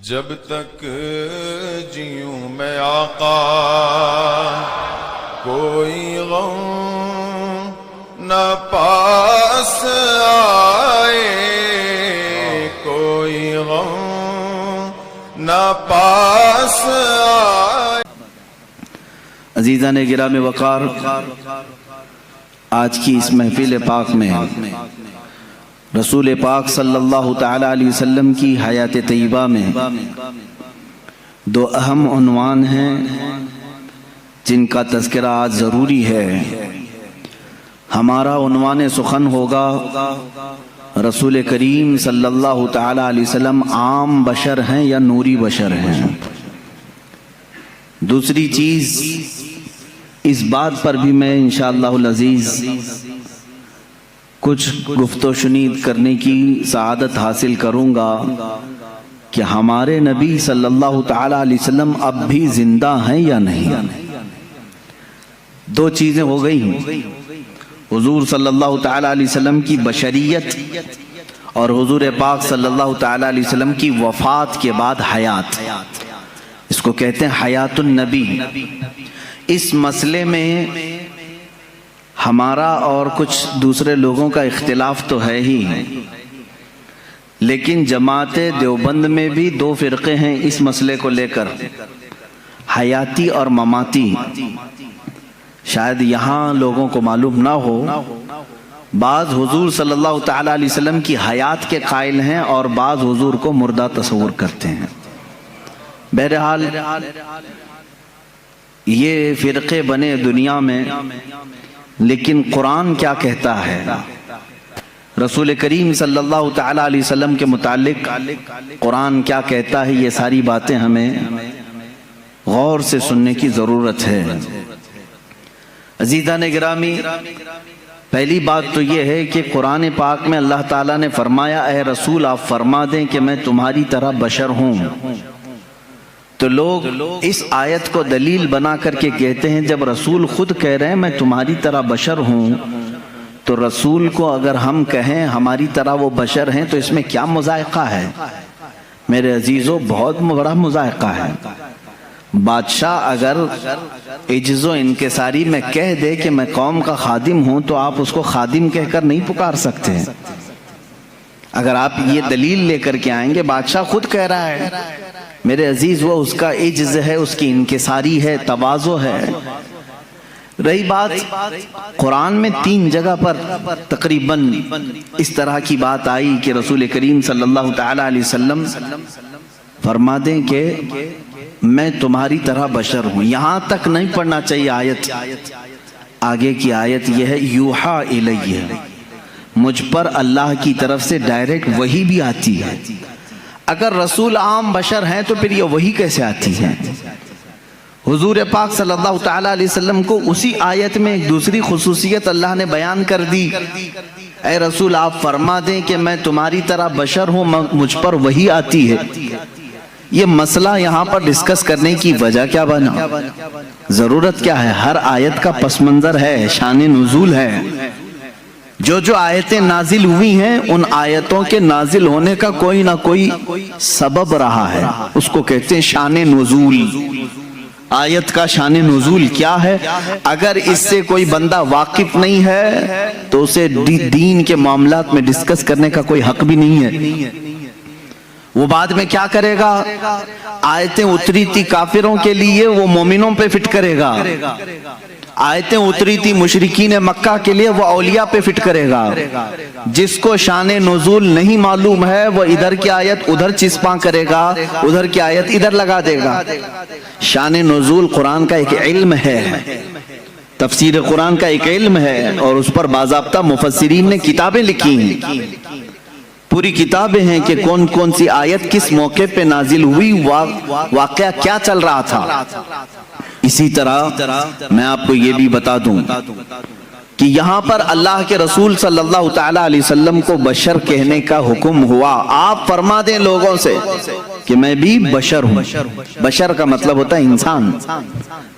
جب تک جیوں میں آقا کوئی غم نہ پاس آئے، کوئی غم نہ پاس آئے۔ عزیزان گرام وقار، آج کی اس محفل پاک میں رسول پاک صلی اللہ تعالی علیہ وسلم کی حیات طیبہ میں دو اہم عنوان ہیں جن کا تذکرہ آج ضروری ہے۔ ہمارا عنوان سخن ہوگا رسول کریم صلی اللہ تعالی علیہ وسلم عام بشر ہیں یا نوری بشر ہیں۔ دوسری چیز، اس بات پر بھی میں انشاءاللہ العزیز کچھ گفت و شنید کرنے کی سعادت حاصل کروں گا کہ ہمارے نبی صلی اللہ تعالی علیہ وسلم اب بھی زندہ ہیں یا نہیں۔ دو چیزیں ہو گئی ہیں، حضور صلی اللہ تعالی علیہ وسلم کی بشریت اور حضور پاک صلی اللہ تعالی علیہ وسلم کی وفات کے بعد حیات، اس کو کہتے ہیں حیات النبی۔ اس مسئلے میں ہمارا اور کچھ دوسرے لوگوں کا اختلاف تو ہے ہی، لیکن جماعت دیوبند میں بھی دو فرقے ہیں اس مسئلے کو لے کر، حیاتی اور مماتی۔ شاید یہاں لوگوں کو معلوم نہ ہو، بعض حضور صلی اللہ تعالی علیہ وسلم کی حیات کے قائل ہیں اور بعض حضور کو مردہ تصور کرتے ہیں۔ بہرحال یہ فرقے بنے دنیا میں، لیکن قرآن کیا کہتا ہے، رسول کریم صلی اللہ تعالی علیہ وسلم کے متعلق قرآن کیا کہتا ہے، یہ ساری باتیں ہمیں غور سے سننے کی ضرورت ہے۔ عزیزان گرامی، پہلی بات تو یہ ہے کہ قرآن پاک میں اللہ تعالیٰ نے فرمایا اے رسول آپ فرما دیں کہ میں تمہاری طرح بشر ہوں۔ تو لوگ اس آیت کو دلیل بنا کر کے کہتے ہیں جب رسول خود کہہ رہے ہیں میں تمہاری طرح بشر ہوں، تو رسول کو اگر ہم کہیں ہماری طرح وہ بشر ہیں تو اس میں کیا مذائقہ ہے؟ میرے عزیزو، بہت بڑا مذائقہ ہے۔ بادشاہ اگر عجز و انکساری میں کہہ دے کہ میں قوم کا خادم ہوں تو آپ اس کو خادم کہہ کر نہیں پکار سکتے۔ اگر آپ یہ دلیل لے کر کے آئیں گے بادشاہ خود کہہ رہا ہے، میرے عزیز وہ اس کا عجز ہے، اس کی انکساری ہے، تواضع ہے۔ رہی بات قرآن میں 3 جگہ پر تقریباً اس طرح کی بات آئی کہ رسول کریم صلی اللہ تعالی علیہ وسلم فرما دیں کہ میں تمہاری طرح بشر ہوں۔ یہاں تک نہیں پڑھنا چاہیے آیت، آگے کی آیت یہ ہے یوحا الیہ، مجھ پر اللہ کی طرف سے ڈائریکٹ وحی بھی آتی ہے۔ اگر رسول عام بشر ہیں تو پھر یہ وحی کیسے آتی ہے؟ حضور پاک صلی اللہ تعالی علیہ وسلم کو اسی آیت میں ایک دوسری خصوصیت اللہ نے بیان کر دی، اے رسول آپ فرما دیں کہ میں تمہاری طرح بشر ہوں، مجھ پر وحی آتی ہے۔ یہ مسئلہ یہاں پر ڈسکس کرنے کی وجہ کیا بنا، ضرورت کیا ہے؟ ہر آیت کا پس منظر ہے، شان نزول ہے۔ جو آیتیں نازل ہوئی ہیں ان آیتوں کے نازل ہونے کا کوئی نہ کوئی سبب رہا ہے، اس کو کہتے ہیں شان نزول۔ آیت کا شان نزول کیا ہے؟ اگر اس سے کوئی بندہ واقف نہیں ہے تو اسے دین کے معاملات میں ڈسکس کرنے کا کوئی حق بھی نہیں ہے۔ وہ بعد میں کیا کرے گا؟ آیتیں اتری تھی کافروں کے لیے، وہ مومنوں پہ فٹ کرے گا۔ آیتیں اتری تھی مشرکین مکہ کے لیے، وہ اولیاء پہ فٹ کرے گا۔ جس کو شان نزول نہیں معلوم ہے وہ ادھر کی آیت ادھر چسپاں کرے گا، ادھر کی آیت ادھر لگا دے گا۔ شان نزول قرآن کا ایک علم ہے، تفسیر قرآن کا ایک علم ہے، اور اس پر باضابطہ مفسرین نے کتابیں لکھی ہیں، پوری کتابیں ہیں کہ کون کون سی آیت کس موقع پہ نازل ہوئی، واقعہ کیا چل رہا تھا۔ اسی طرح میں آپ کو یہ بھی بتا دوں کہ یہاں پر اللہ کے رسول صلی اللہ تعالی علیہ وسلم کو بشر کہنے کا حکم ہوا۔ آپ فرما دیں لوگوں سے کہ میں بھی بشر ہوں۔ بشر کا مطلب ہوتا ہے انسان،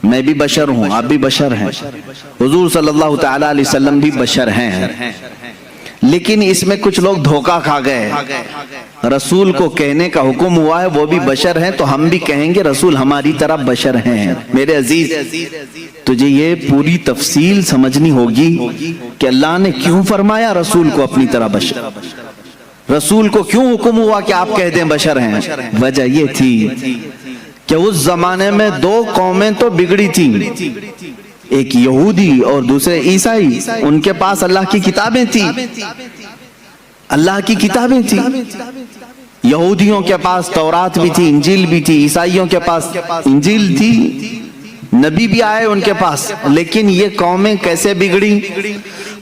میں بھی بشر ہوں، آپ بھی بشر ہیں، حضور صلی اللہ تعالی علیہ وسلم بھی بشر ہیں۔ لیکن اس میں کچھ لوگ دھوکہ کھا گئے. رسول کو کہنے کا حکم ہوا ہے وہ بھی بشر ہیں تو ہم بھی کہیں گے رسول ہماری طرح بشر ہیں. میرے عزیز تجھے یہ پوری تفصیل سمجھنی ہوگی کہ اللہ نے کیوں فرمایا رسول کو اپنی طرح بشر. رسول کو کیوں حکم ہوا کہ آپ کہہ دیں بشر ہیں؟ وجہ یہ تھی کہ اس زمانے میں دو قومیں تو بگڑی تھیں، ایک یہودی اور دوسرے عیسائی. ان کے پاس اللہ کی کتابیں تھیں، اللہ کی کتابیں تھیں. یہودیوں کے پاس تورات بھی تھی، انجیل بھی تھی. عیسائیوں کے پاس انجیل تھی، نبی بھی آئے ان کے پاس. لیکن یہ قومیں کیسے بگڑی؟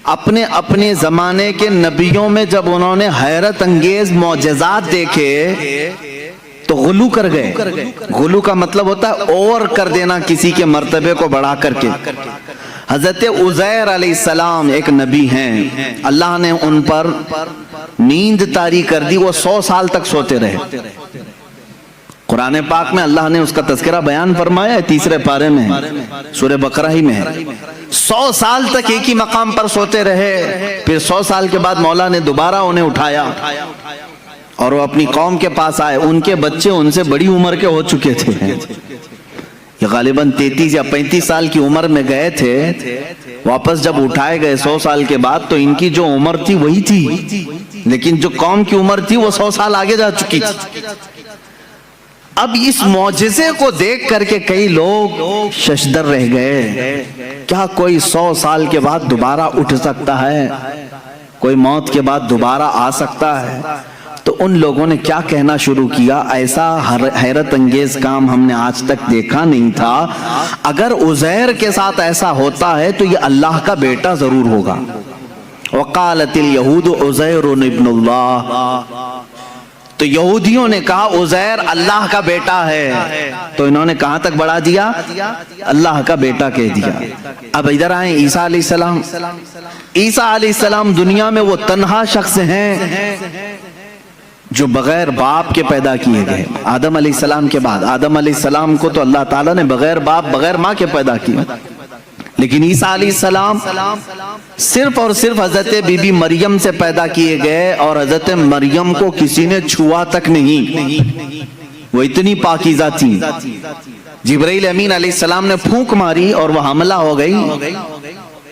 اپنے اپنے زمانے کے نبیوں میں جب انہوں نے حیرت انگیز معجزات دیکھے تو غلو کر گئے. غلو کا مطلب ہوتا ہے اور کر دینا کسی کے مرتبے کو بڑھا کر کے. حضرت عزیر علیہ السلام ایک نبی ہیں، اللہ نے ان پر نیند طاری کر دی، وہ 100 سال تک سوتے رہے. قرآن پاک میں اللہ نے اس کا تذکرہ بیان فرمایا ہے 3 پارے میں، سورہ بقرہ ہی میں ہے. 100 سال تک ایک ہی مقام پر سوتے رہے. پھر 100 سال کے بعد مولا نے دوبارہ انہیں اٹھایا اور وہ اپنی قوم کے پاس آئے. ان کے بچے ان سے بڑی عمر کے ہو چکے تھے، یہ غالباً 33 یا 35 سال کی عمر میں گئے تھے. واپس جب اٹھائے گئے 100 سال کے بعد تو ان کی جو عمر تھی وہی تھی، لیکن جو قوم کی عمر تھی وہ 100 سال آگے جا چکی تھی. اب اس معجزے کو دیکھ کر کے کئی لوگ ششدر رہ گئے. کیا کوئی 100 سال کے بعد دوبارہ اٹھ سکتا ہے؟ کوئی موت کے بعد دوبارہ آ سکتا ہے؟ تو ان لوگوں نے کیا کہنا شروع کیا، ایسا حیرت انگیز کام ہم نے آج تک دیکھا نہیں تھا. اگر عزیر کے ساتھ ایسا ہوتا ہے تو یہ اللہ کا بیٹا ضرور ہوگا. وقالت الیہود عزیر ابن اللہ، تو یہودیوں نے کہا عزیر اللہ کا بیٹا ہے، تو انہوں نے کہاں تک بڑھا دیا؟ اللہ کا بیٹا کہہ دیا. اب ادھر آئیں عیسیٰ علیہ السلام. عیسیٰ علیہ السلام دنیا میں وہ تنہا شخص ہیں جو بغیر باپ کے پیدا کیے گئے. آدم علیہ السلام کے بعد، آدم علیہ السلام کو تو اللہ تعالیٰ نے بغیر باپ بغیر ماں کے پیدا کیا، لیکن عیسیٰ علیہ السلام صرف اور صرف حضرت بی بی مریم سے پیدا کیے گئے، اور حضرت مریم کو کسی نے چھوا تک نہیں، وہ اتنی پاکیزہ تھی. جبرائیل امین علیہ السلام نے پھونک ماری اور وہ حملہ ہو گئی.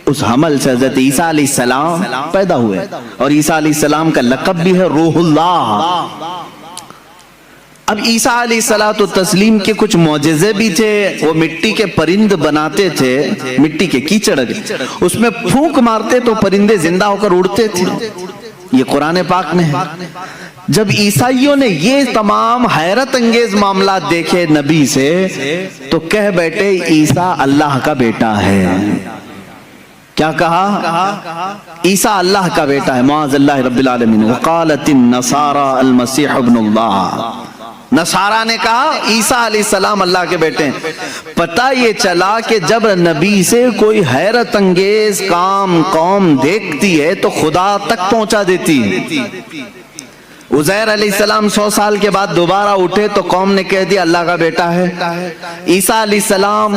اس حمل سے حضرت عیسیٰ علیہ السلام پیدا ہوئے، اور عیسیٰ علیہ السلام کا لقب بھی ہے روح اللہ. اب عیسیٰ علیہ السلام کے کچھ معجزے بھی تھے. وہ مٹی کے پرند بناتے تھے، مٹی کے کیچڑ، اس میں پھونک مارتے تو پرندے زندہ ہو کر اڑتے تھے. یہ قرآن پاک میں ہے. جب عیسائیوں نے یہ تمام حیرت انگیز معاملات دیکھے نبی سے تو کہہ بیٹھے عیسیٰ اللہ کا بیٹا ہے. کیا کہا؟ عیسیٰ اللہ کا بیٹا ہے، معاذ اللہ رب العالمین. وقالت النصارى المسیح ابن اللہ، نصارہ نے کہا عیسیٰ علیہ السلام اللہ کے بیٹے ہیں. پتہ یہ چلا کہ جب نبی سے کوئی حیرت انگیز کام قوم دیکھتی ہے تو خدا تک پہنچا دیتی ہے. عزیر علیہ السلام 100 سال کے بعد دوبارہ اٹھے تو قوم نے کہہ دیا اللہ کا بیٹا ہے. عیسیٰ علیہ السلام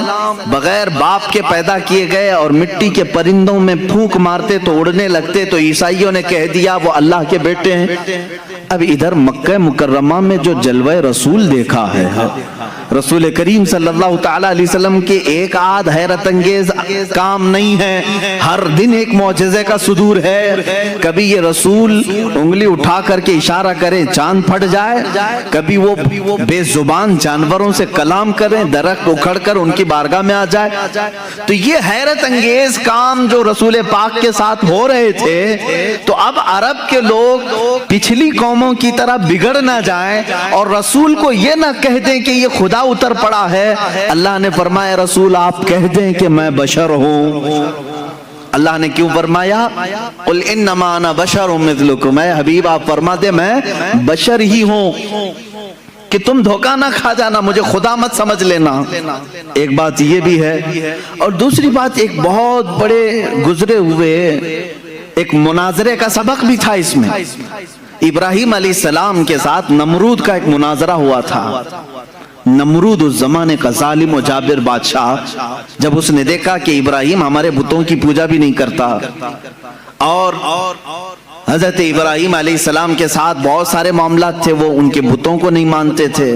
بغیر باپ کے پیدا کیے گئے اور مٹی کے پرندوں میں پھونک مارتے تو اڑنے لگتے، تو عیسائیوں نے کہہ دیا وہ اللہ کے بیٹے ہیں. اب ادھر مکہ مکرمہ میں جو جلوہ رسول دیکھا ہے، رسول کریم صلی اللہ تعالیٰ علیہ وسلم کے ایک آدھ حیرت انگیز کام نہیں ہے، ہر دن ایک معجزے کا صدور ہے. کبھی یہ رسول انگلی اٹھا کر کے اشارہ کریں چاند پھٹ جائے، کبھی وہ بے زبان جانوروں سے کلام کریں درخت اکھڑ کر ان کی بارگاہ میں آ جائے. تو یہ حیرت انگیز کام جو رسول پاک کے ساتھ ہو رہے تھے، تو اب عرب کے لوگ پچھلی قوموں کی طرح بگڑ نہ جائیں اور رسول کو یہ نہ کہہ دیں کہ یہ خدا اتر پڑا ہے. اللہ نے فرمایا رسول آپ کہہ دیں کہ میں بشر ہوں. اللہ نے کیوں فرمایا قل انما انا بشر مثلکم، اے حبیب آپ فرما دے میں بشر ہی ہوں، کہ تم دھوکہ نہ کھا جانا، مجھے خدا مت سمجھ لینا. ایک بات یہ بھی ہے، اور دوسری بات ایک بہت بڑے گزرے ہوئے ایک مناظرے کا سبق بھی تھا اس میں. ابراہیم علیہ السلام کے ساتھ نمرود کا ایک مناظرہ ہوا تھا. نمرود اس زمانے کا ظالم و جابر بادشاہ، جب اس نے دیکھا کہ ابراہیم ہمارے بتوں کی پوجا بھی نہیں کرتا اور حضرت ابراہیم علیہ السلام کے ساتھ بہت سارے معاملات تھے. وہ ان کے بتوں کو نہیں مانتے تھے,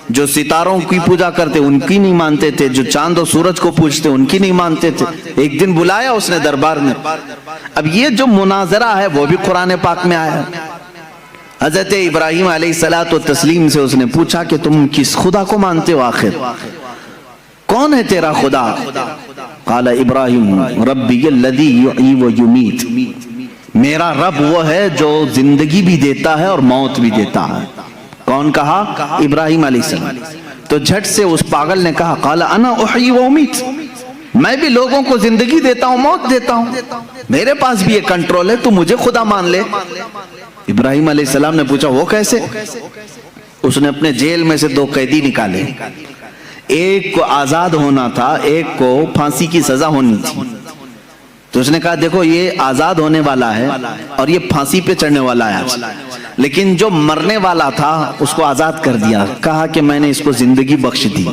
جو ستاروں کی پوجا کرتے ان کی نہیں مانتے تھے, جو چاند و سورج کو پوجتے ان کی نہیں مانتے تھے. ایک دن بلایا اس نے دربار میں. اب یہ جو مناظرہ ہے وہ بھی قرآن پاک میں آیا. حضرت ابراہیم علیہ السلام سے اس نے پوچھا کہ تم کس خدا کو مانتے ہو, آخر کون ہے تیرا خدا؟ قال ابراہیم ربی الذی یحیی و یمیت, میرا رب وہ ہے جو زندگی بھی دیتا ہے اور موت بھی دیتا ہے. کون کہا؟ ابراہیم علیہ السلام. تو جھٹ سے اس پاگل نے کہا قال انا احیی و امیت, میں بھی لوگوں کو زندگی دیتا ہوں موت دیتا ہوں, میرے پاس بھی یہ کنٹرول ہے, تو مجھے خدا مان لے. ابراہیم علیہ السلام نے پوچھا وہ کیسے؟ اس نے اپنے جیل میں سے 2 قیدی نکالے, ایک کو آزاد ہونا تھا, ایک کو پھانسی کی سزا ہونی تھی. تو اس نے کہا دیکھو یہ آزاد ہونے والا ہے اور یہ پھانسی پہ چڑھنے والا ہے, لیکن جو مرنے والا تھا اس کو آزاد کر دیا, کہا کہ میں نے اس کو زندگی بخش دی,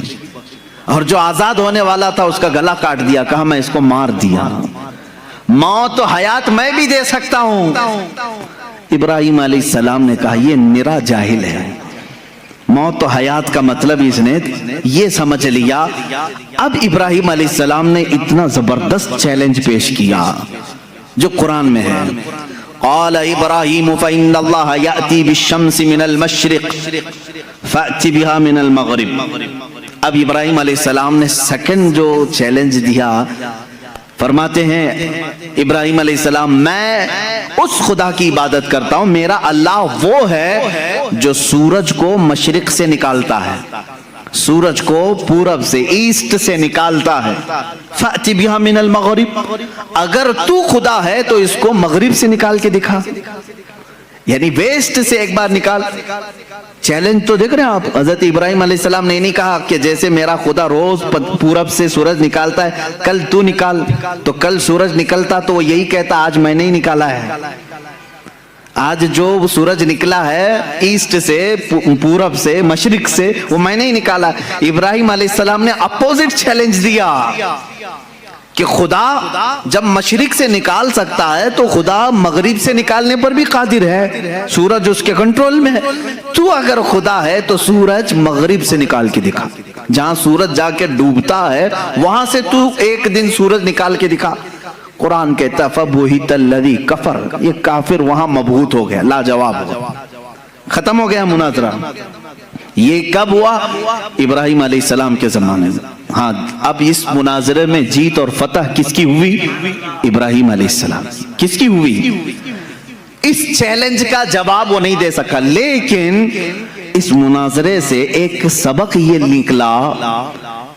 اور جو آزاد ہونے والا تھا اس کا گلا کاٹ دیا, کہا میں اس کو مار دیا. موت و حیات میں بھی دے سکتا ہوں. ابراہیم علیہ السلام نے کہا یہ نرا جاہل ہے, موت و حیات کا مطلب اس نے یہ سمجھ لیا. اب ابراہیم علیہ السلام نے اتنا زبردست چیلنج پیش کیا جو قرآن میں ہے. قال ابراہیم فإن اللہ یأتی بالشمس من المشرق فأتی بها من المغرب. اب ابراہیم علیہ السلام نے سیکنڈ جو چیلنج دیا, فرماتے ہیں ابراہیم علیہ السلام میں اس خدا کی عبادت کرتا ہوں, میرا اللہ وہ ہے جو سورج کو مشرق سے نکالتا ہے, سورج کو پورب سے ایسٹ سے نکالتا ہے. فأتی بها من المغرب, اگر تو خدا ہے تو اس کو مغرب سے نکال کے دکھا, یعنی ویسٹ سے ایک بار نکال. چیلنج تو دیکھ رہے ہیں آپ, حضرت ابراہیم علیہ السلام نے نہیں کہا کہ جیسے میرا خدا روز پورب سے سورج نکالتا ہے کل تو نکال, تو کل سورج نکلتا تو وہ یہی کہتا آج میں نے ہی نکالا ہے, آج جو سورج نکلا ہے ایسٹ سے پورب سے مشرق سے وہ میں نے ہی نکالا. ابراہیم علیہ السلام نے اپوزٹ چیلنج دیا کہ خدا جب مشرق سے نکال سکتا ہے تو خدا مغرب سے نکالنے پر بھی قادر ہے, سورج اس کے کنٹرول میں ہے. تو اگر خدا ہے تو سورج مغرب سے نکال کے دکھا, جہاں سورج جا کے ڈوبتا ہے وہاں سے تو ایک دن سورج نکال کے دکھا. قرآن کہتا فَبُهِتَ الَّذِي كَفَرَ, یہ کافر وہاں مبہوت ہو گیا, لاجواب ہو گیا, ختم ہو گیا مناظرہ. یہ کب ہوا؟ ابراہیم علیہ السلام کے زمانے میں. ہاں اب اس مناظرے میں جیت اور فتح کس کی ہوئی؟ ابراہیم علیہ السلام. کس کی ہوئی؟ اس چیلنج کا جواب وہ نہیں دے سکا, لیکن اس مناظرے سے ایک سبق یہ نکلا,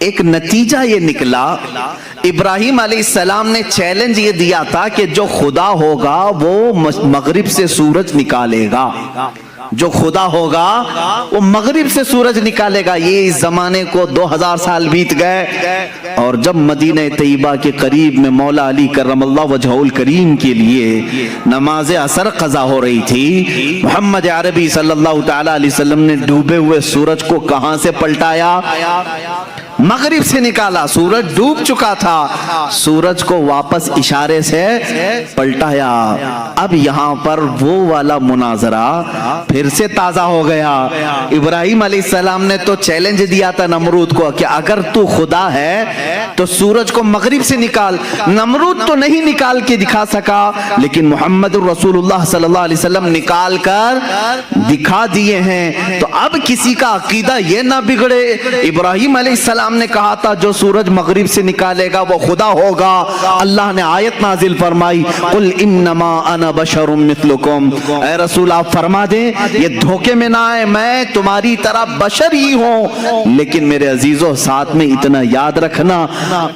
ایک نتیجہ یہ نکلا. ابراہیم علیہ السلام نے چیلنج یہ دیا تھا کہ جو خدا ہوگا وہ مغرب سے سورج نکالے گا, جو خدا ہوگا وہ مغرب سے سورج نکالے گا. یہ اس زمانے کو 2000 سال بیت گئے, اور جب مدینہ طیبہ کے قریب میں مولا علی کرم اللہ وجہہ الکریم کے لیے نماز عصر قضا ہو رہی تھی, محمد عربی صلی اللہ تعالی علیہ وسلم نے ڈوبے ہوئے سورج کو کہاں سے پلٹایا؟ مغرب سے نکالا. سورج ڈوب چکا تھا, سورج کو واپس اشارے سے پلٹایا. اب یہاں پر وہ والا مناظرہ پھر سے تازہ ہو گیا. ابراہیم علیہ السلام نے تو چیلنج دیا تھا نمرود کو کہ اگر تو خدا ہے تو سورج کو مغرب سے نکال. نمرود تو نہیں نکال کے دکھا سکا, لیکن محمد رسول اللہ صلی اللہ علیہ وسلم نکال کر دکھا دیے ہیں. تو اب کسی کا عقیدہ یہ نہ بگڑے. ابراہیم علیہ السلام نے کہا تھا جو سورج مغرب سے نکالے گا وہ خدا ہوگا. اللہ نے آیت نازل فرمائی قل انما انا بشر مثلکم, اے رسول آپ فرما دیں یہ دھوکے میں نہ آئے, میں تمہاری طرح بشر ہی ہوں, لیکن میرے عزیزوں ساتھ میں اتنا یاد رکھنا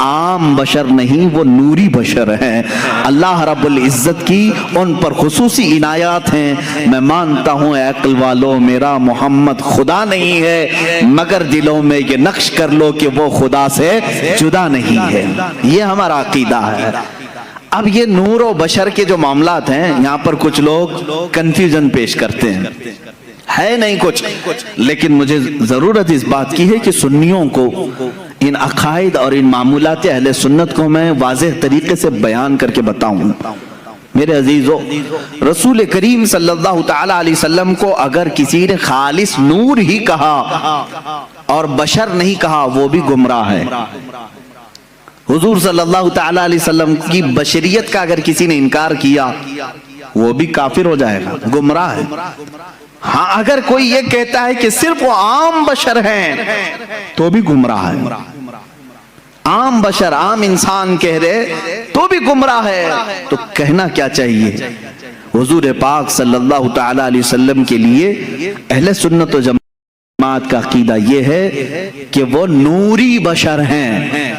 عام بشر نہیں, وہ نوری بشر ہیں. اللہ رب العزت کی ان پر خصوصی عنایات ہیں. میں مانتا ہوں اے عقل والو میرا محمد خدا نہیں ہے, مگر دلوں میں یہ نقش کر لو کہ وہ خدا سے جدا نہیں ہے. یہ ہمارا عقیدہ ہے. اب یہ نور و بشر کے جو معاملات ہیں یہاں پر کچھ لوگ کنفیوژن پیش کرتے ہیں, ہے نہیں کچھ, لیکن مجھے ضرورت اس بات کی ہے کہ سنیوں کو ان عقائد اور ان معمولات اہل سنت کو میں واضح طریقے سے بیان کر کے بتاؤں. میرے عزیزو، رسول کریم صلی اللہ تعالی علیہ وسلم کو اگر کسی نے خالص نور ہی کہا اور بشر نہیں کہا وہ بھی گمراہ ہے۔ حضور صلی اللہ تعالی علیہ وسلم کی بشریت کا اگر کسی نے انکار کیا وہ بھی کافر ہو جائے گا، گمراہ ہے۔ ہاں اگر کوئی یہ کہتا ہے کہ صرف وہ عام بشر ہیں تو بھی گمراہ ہے۔ عام بشر، عام انسان کہہ رہے تو بھی گمراہ ہے۔ تو کہنا کیا چاہیے؟ حضور پاک صلی اللہ تعالی علیہ وسلم کے لیے اہل سنت و جماعت کا عقیدہ یہ ہے کہ وہ نوری بشر ہیں۔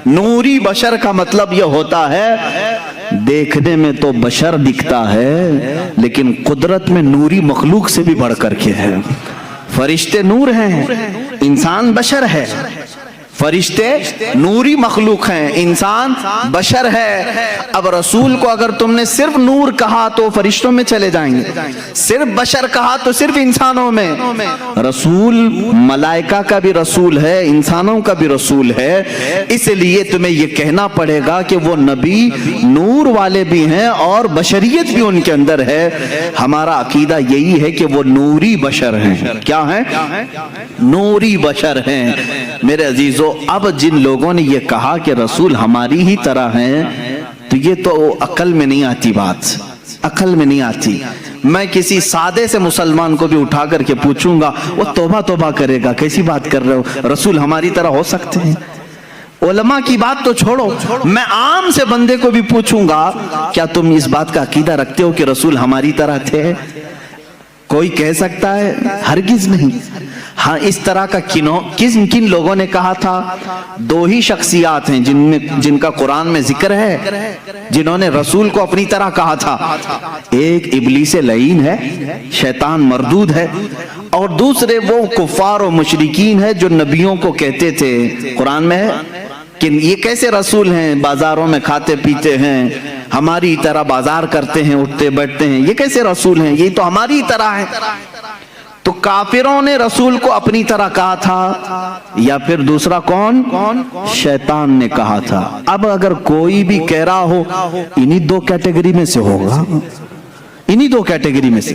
نوری بشر کا مطلب یہ ہوتا ہے دیکھنے میں تو بشر دکھتا ہے لیکن قدرت میں نوری مخلوق سے بھی بڑھ کر کے ہے۔ فرشتے نور ہیں، انسان بشر ہے۔ فرشتے نوری مخلوق ہیں، انسان بشر ہے۔ اب رسول کو اگر تم نے صرف نور کہا تو فرشتوں میں چلے جائیں گے، صرف بشر کہا تو صرف انسانوں میں۔ رسول ملائکہ کا بھی رسول ہے، انسانوں کا بھی رسول ہے، اس لیے تمہیں یہ کہنا پڑے گا کہ وہ نبی نور والے بھی ہیں اور بشریت بھی ان کے اندر ہے۔ ہمارا عقیدہ یہی ہے کہ وہ نوری بشر ہیں۔ کیا ہیں؟ نوری بشر ہیں۔ میرے عزیزو، اب جن لوگوں نے یہ کہا کہ رسول ہماری ہی طرح ہیں تو یہ تو عقل میں نہیں آتی بات، عقل میں نہیں آتی۔ میں کسی سادے سے مسلمان کو بھی اٹھا کر کے پوچھوں گا وہ توبہ توبہ کرے گا، کیسی بات کر رہے ہو، رسول ہماری طرح ہو سکتے ہیں؟ علماء کی بات تو چھوڑو، میں عام سے بندے کو بھی پوچھوں گا کیا تم اس بات کا عقیدہ رکھتے ہو کہ رسول ہماری طرح تھے؟ کوئی کہہ سکتا ہے؟ ہرگز نہیں۔ ہاں اس طرح کا کن لوگوں نے کہا تھا؟ دو ہی شخصیات ہیں جن کا قرآن میں ذکر ہے جنہوں نے رسول کو اپنی طرح کہا تھا۔ ایک ابلیس لعین ہے، شیطان مردود ہے، اور دوسرے وہ کفار و مشرکین ہے جو نبیوں کو کہتے تھے، قرآن میں ہے کہ یہ کیسے رسول ہیں، بازاروں میں کھاتے پیتے ہیں، ہماری طرح بازار کرتے ہیں، اٹھتے بیٹھتے ہیں، یہ کیسے رسول ہیں، یہ تو ہماری طرح ہے۔ تو کافروں نے رسول کو اپنی طرح کہا تھا، یا پھر دوسرا کون؟ شیطان نے کہا تھا۔ اب اگر کوئی بھی کہہ رہا ہو انہی دو کیٹیگری میں سے ہوگا، انہی دو کیٹیگری میں سے،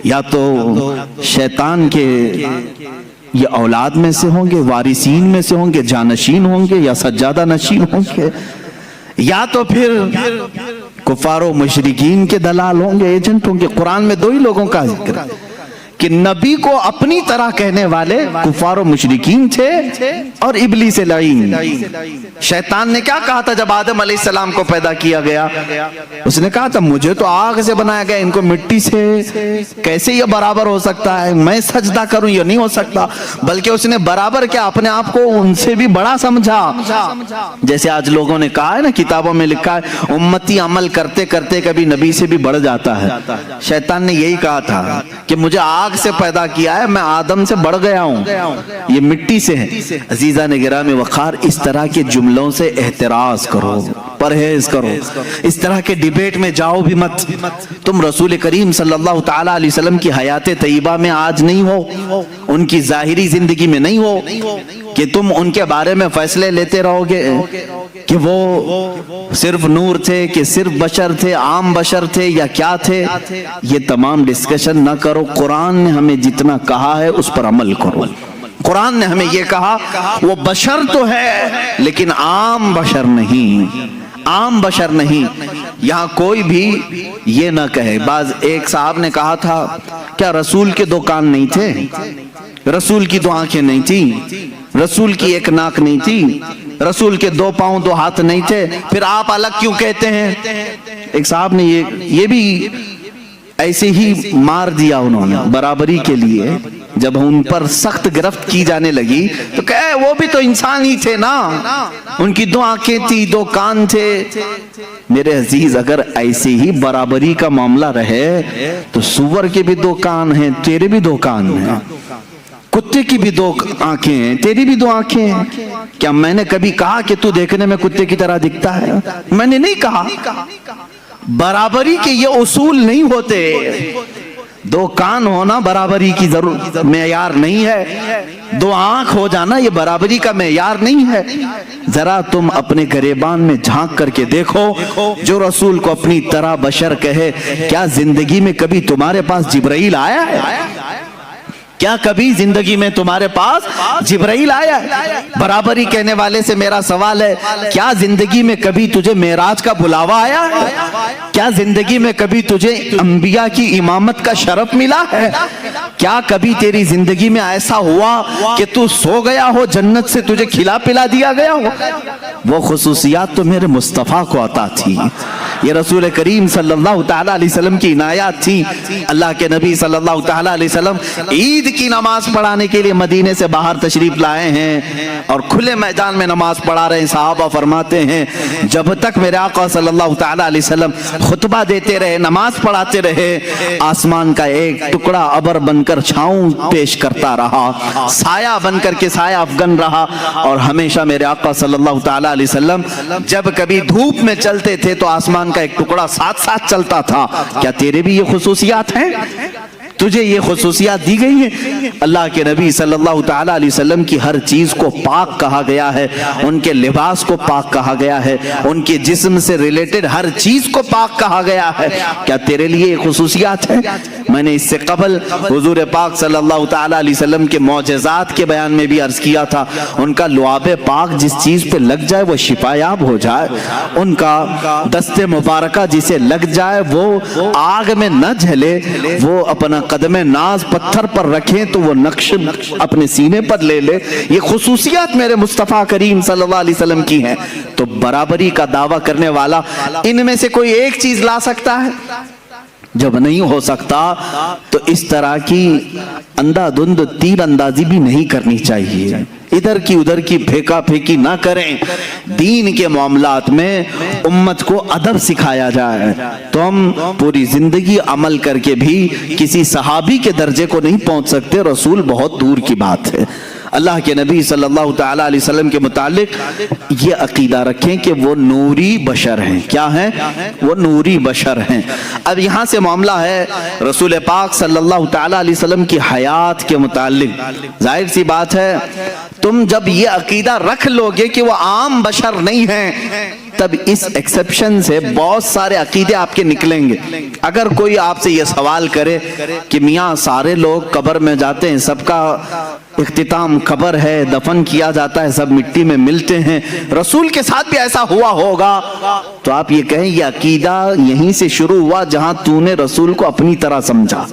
یا تو شیطان کے یہ اولاد میں سے ہوں گے، وارثین میں سے ہوں گے، جانشین ہوں گے، یا سجادہ نشین ہوں گے، یا تو پھر کفار و مشرکین کے دلال ہوں گے، ایجنٹ ہوں گے۔ قرآن میں دو ہی لوگوں کا ذکر ہے کہ نبی کو اپنی طرح کہنے والے کفار و مشرکین تھے اور ابلیس لعین۔ شیطان نے کیا کہا تھا جب آدم علیہ السلام کو پیدا کیا گیا؟ اس نے کہا تھا مجھے تو آگ سے بنایا گیا، ان کو مٹی سے کیسے یہ برابر ہو سکتا ہے، میں سجدہ کروں یہ نہیں ہو سکتا۔ بلکہ اس نے برابر کیا، اپنے آپ کو ان سے بھی بڑا سمجھا۔ جیسے آج لوگوں نے کہا ہے نا، کتابوں میں لکھا ہے امتی عمل کرتے کرتے کبھی نبی سے بھی بڑھ جاتا ہے۔ شیطان نے یہی کہا تھا کہ مجھے آگ سے پیدا کیا ہے، میں آدم سے بڑھ گیا ہوں، یہ مٹی سے ہے۔ عزیزان گرامی وقار، اس طرح کے جملوں سے احتراز کرو، پرہیز کرو، اس طرح کے ڈیبیٹ میں جاؤ بھی مت۔ تم رسول کریم صلی اللہ تعالی علیہ وسلم کی حیات طیبہ میں آج نہیں ہو، ان کی ظاہری زندگی میں نہیں ہو کہ تم ان کے بارے میں فیصلے لیتے رہو گے کہ وہ صرف نور تھے، کہ صرف بشر تھے، عام بشر تھے، یا کیا تھے۔ یہ تمام ڈسکشن نہ کرو، قرآن نے ہمیں جتنا کہا ہے اس پر عمل کرو۔ قرآن نے ہمیں یہ کہا وہ بشر تو ہے لیکن عام بشر نہیں، عام بشر نہیں۔ یہاں کوئی بھی یہ نہ کہے، ایک صاحب نے کہا تھا کیا رسول کے دو کان نہیں تھے، رسول کی دو آنکھیں نہیں تھی، رسول کی ایک ناک نہیں تھی، رسول کے دو پاؤں دو ہاتھ نہیں تھے، پھر آپ الگ کیوں کہتے ہیں؟ ایک صاحب نے یہ بھی ایسے ہی مار دیا انہوں نے برابری کے لیے۔ جب ان پر سخت گرفت کی جانے لگی تو کہے وہ بھی تو انسان ہی تھے نا، ان کی دو آنکھیں تھی، دو کان تھے۔ میرے عزیز، اگر ایسے ہی برابری کا معاملہ رہے تو سور کے بھی دو کان ہیں، تیرے بھی دو کان ہیں، کتے کی بھی دو آنکھیں ہیں، تیری بھی دو آنکھیں ہیں۔ کیا میں نے کبھی کہا کہ تو دیکھنے میں کتے کی طرح دکھتا ہے؟ میں نے نہیں کہا۔ برابری کے یہ اصول نہیں ہوتے۔ دو کان ہونا برابری کی ضرورت معیار نہیں ہے، دو آنکھ ہو جانا یہ برابری کا معیار نہیں ہے۔ ذرا تم اپنے گریبان میں جھانک کر کے دیکھو، جو رسول کو اپنی طرح بشر کہے، کیا زندگی میں کبھی تمہارے پاس جبرائیل آیا ہے؟ کیا کبھی زندگی میں تمہارے پاس جبرائیل آیا ہے؟ برابری کہنے والے سے میرا سوال ہے، کیا زندگی میں کبھی تجھے معراج کا بلاوا آیا ہے؟ کیا زندگی میں کبھی تجھے انبیاء کی امامت کا شرف ملا ہے؟ کیا کبھی تیری زندگی میں ایسا ہوا کہ تو سو گیا ہو، جنت سے تجھے کھلا پلا دیا گیا ہو؟ وہ خصوصیات تو میرے مصطفیٰ کو عطا تھی، یہ رسول کریم صلی اللہ تعالیٰ علیہ وسلم کی عنایات تھی۔ اللہ کے نبی صلی اللہ تعالیٰ علیہ وسلم عید کی نماز پڑھانے کے لیے مدینے سے باہر تشریف لائے ہیں اور کھلے میدان میں نماز پڑھا رہے ہیں۔ صحابہ فرماتے ہیں جب تک میرے آقا صلی اللہ تعالیٰ علیہ وسلم خطبہ دیتے رہے، نماز پڑھاتے رہے، آسمان کا ایک ٹکڑا ابر بن کر چھاؤں پیش کرتا رہا، سایہ بن کر کے سایہ افغن رہا، اور ہمیشہ میرے آقا صلی اللہ تعالیٰ علیہ وسلم جب کبھی دھوپ میں چلتے تھے تو آسمان کا ایک ٹکڑا ساتھ ساتھ چلتا تھا۔ کیا تیرے بھی یہ خصوصیات ہیں؟ تجھے یہ خصوصیات دی گئی ہیں؟ اللہ کے نبی صلی اللہ تعالیٰ علیہ وسلم کی ہر چیز کو پاک کہا گیا ہے، ان کے لباس کو پاک کہا گیا ہے، ان کے جسم سے ریلیٹڈ ہر چیز کو پاک کہا گیا ہے۔ کیا تیرے لیے یہ خصوصیات ہیں؟ میں نے اس سے قبل حضور پاک صلی اللہ تعالیٰ علیہ وسلم کے معجزات کے بیان میں بھی عرض کیا تھا، ان کا لعاب پاک جس چیز پہ لگ جائے وہ شفایاب ہو جائے، ان کا دست مبارکہ جسے لگ جائے وہ آگ میں نہ جھلے، وہ اپنا قدم ناز پتھر پر رکھیں تو وہ نقش اپنے سینے پر لے لے۔ یہ خصوصیات میرے مصطفیٰ کریم صلی اللہ علیہ وسلم کی ہیں۔ تو برابری کا دعویٰ کرنے والا ان میں سے کوئی ایک چیز لا سکتا ہے؟ جب نہیں ہو سکتا تو اس طرح کی اندھا دھند تیر اندازی بھی نہیں کرنی چاہیے، ادھر کی ادھر کی پھینکا پھینکی نہ کریں۔ دین کے معاملات میں امت کو ادب سکھایا جائے تو ہم پوری زندگی عمل کر کے بھی کسی صحابی کے درجے کو نہیں پہنچ سکتے، رسول بہت دور کی بات ہے۔ اللہ کے نبی صلی اللہ تعالیٰ علیہ وسلم کے متعلق یہ عقیدہ رکھیں کہ وہ نوری بشر ہیں۔ کیا ہیں؟ وہ نوری بشر ہیں۔ اب یہاں سے معاملہ ہے رسول پاک صلی اللہ تعالیٰ علیہ وسلم کی حیات کے متعلق۔ ظاہر سی بات ہے تم جب یہ عقیدہ رکھ لو گے کہ وہ عام بشر نہیں ہیں، تب اس ایکسپشن سے بہت سارے عقیدے آپ کے نکلیں گے۔ اگر کوئی آپ سے یہ سوال کرے کہ میاں سارے لوگ قبر میں جاتے ہیں، سب کا اختتام قبر ہے، دفن کیا جاتا ہے، سب مٹی میں ملتے ہیں، رسول کے ساتھ بھی ایسا ہوا ہوگا، تو آپ یہ کہیں یہ عقیدہ یہیں سے شروع ہوا جہاں تو نے رسول کو اپنی طرح سمجھا،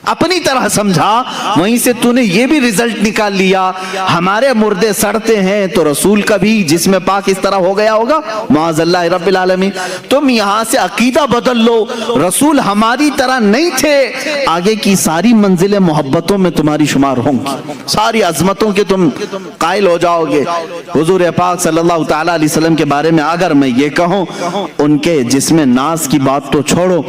اپنی طرح سمجھا، وہیں سے تو نے یہ بھی رزلٹ نکال لیا ہمارے مردے سڑتے ہیں تو رسول کا بھی جسم پاک اس طرح ہو گیا ہوگا، معاذ اللہ رب العالمین۔ تم یہاں سے عقیدہ بدل لو، رسول ہماری طرح نہیں تھے، آگے کی ساری منزلیں محبتوں میں تمہاری شمار ہوں گی، ساری عظمتوں کے تم قائل ہو جاؤ گے۔ حضور پاک صلی اللہ تعالیٰ علیہ وسلم کے بارے میں اگر میں یہ کہوں، ان کے جسم ناز کی بات تو چھوڑو،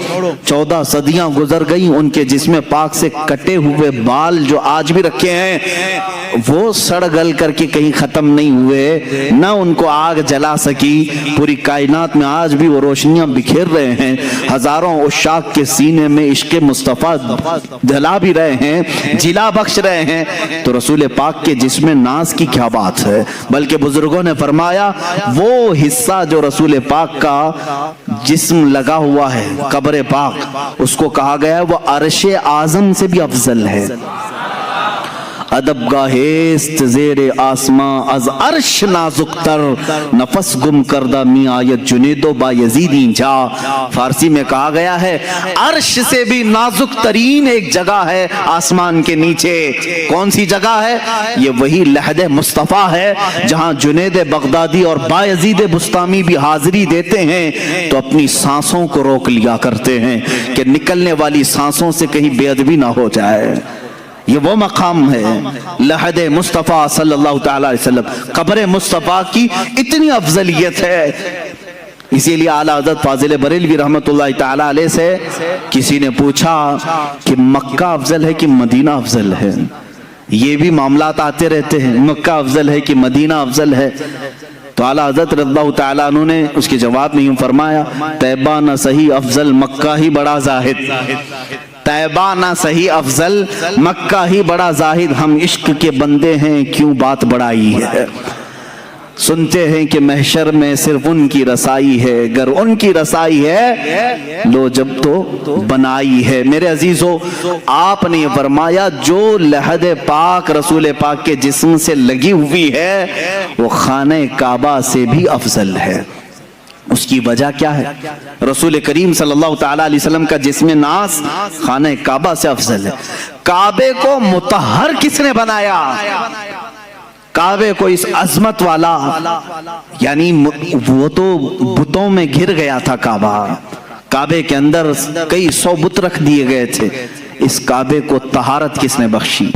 14 صدیاں گزر گئیں، ان کے جسم پاک سے کٹے ہوئے بال جو آج بھی رکھے ہیں وہ سڑ گل کر کے کہیں ختم نہیں ہوئے، نہ ان کو آگ جلا سکی، پوری کائنات میں آج بھی وہ روشنیاں بکھیر رہے ہیں، ہزاروں عشاق کے سینے میں عشق مصطفیٰ جلا بھی رہے ہیں، جلا بخش رہے ہیں، تو رسول پاک کے جسم ناز کی کیا بات ہے۔ بلکہ بزرگوں نے فرمایا وہ حصہ جو رسول پاک کا جسم لگا ہوا ہے قبر پاک، اس کو کہا گیا ہے وہ عرش اعظم سے بھی افضل ہے۔ ادب گاہست زیر آسماں از عرش نازک تر، نفس گم کردہ می آیت جنید و با یزیدی جا۔ فارسی میں کہا گیا ہے عرش سے بھی نازک ترین ایک جگہ ہے آسمان کے نیچے۔ کون سی جگہ ہے؟ یہ وہی لحد مصطفیٰ ہے جہاں جنید بغدادی اور با یزید بستامی بھی حاضری دیتے ہیں تو اپنی سانسوں کو روک لیا کرتے ہیں کہ نکلنے والی سانسوں سے کہیں بے ادبی نہ ہو جائے۔ یہ وہ مقام ہے لحد مصطفیٰ صلی اللہ تعالیٰ علیہ وسلم، قبر مصطفیٰ کی اتنی افضلیت ہے۔ اسی لیے اعلیٰ حضرت فاضل بریلوی رحمت اللہ تعالیٰ علیہ سے کسی نے پوچھا کہ مکہ افضل ہے کہ مدینہ افضل ہے؟ یہ بھی معاملات آتے رہتے ہیں، مکہ افضل ہے کہ مدینہ افضل ہے؟ تو اعلیٰ حضرت رضی اللہ تعالیٰ عنہ نے اس کے جواب میں یوں فرمایا، طیبہ نہ صحیح افضل مکہ ہی بڑا زاہد۔ طیبہ نہ صحیح افضل، مکہ ہی بڑا زاہد، ہم عشق کے بندے ہیں کیوں بات بڑائی ہے۔ سنتے ہیں کہ محشر میں صرف ان کی رسائی ہے، گر ان کی رسائی ہے لو جب تو بنائی ہے۔ میرے عزیزو، آپ نے یہ فرمایا جو لحد پاک رسول پاک کے جسم سے لگی ہوئی ہے وہ خانہ کعبہ سے بھی افضل ہے۔ اس کی وجہ کیا ہے؟ رسول کریم صلی اللہ تعالیٰ علیہ وسلم کا جسم ناس خانہ کعبہ سے افضل ہے۔ کعبے کو مطہر کس نے بنایا؟ کعبے کو اس عظمت والا، یعنی وہ تو بتوں میں گھر گیا تھا کعبہ، کعبے کے اندر کئی 100 بت رکھ دیے گئے تھے، اس کعبے کو طہارت کس نے بخشی؟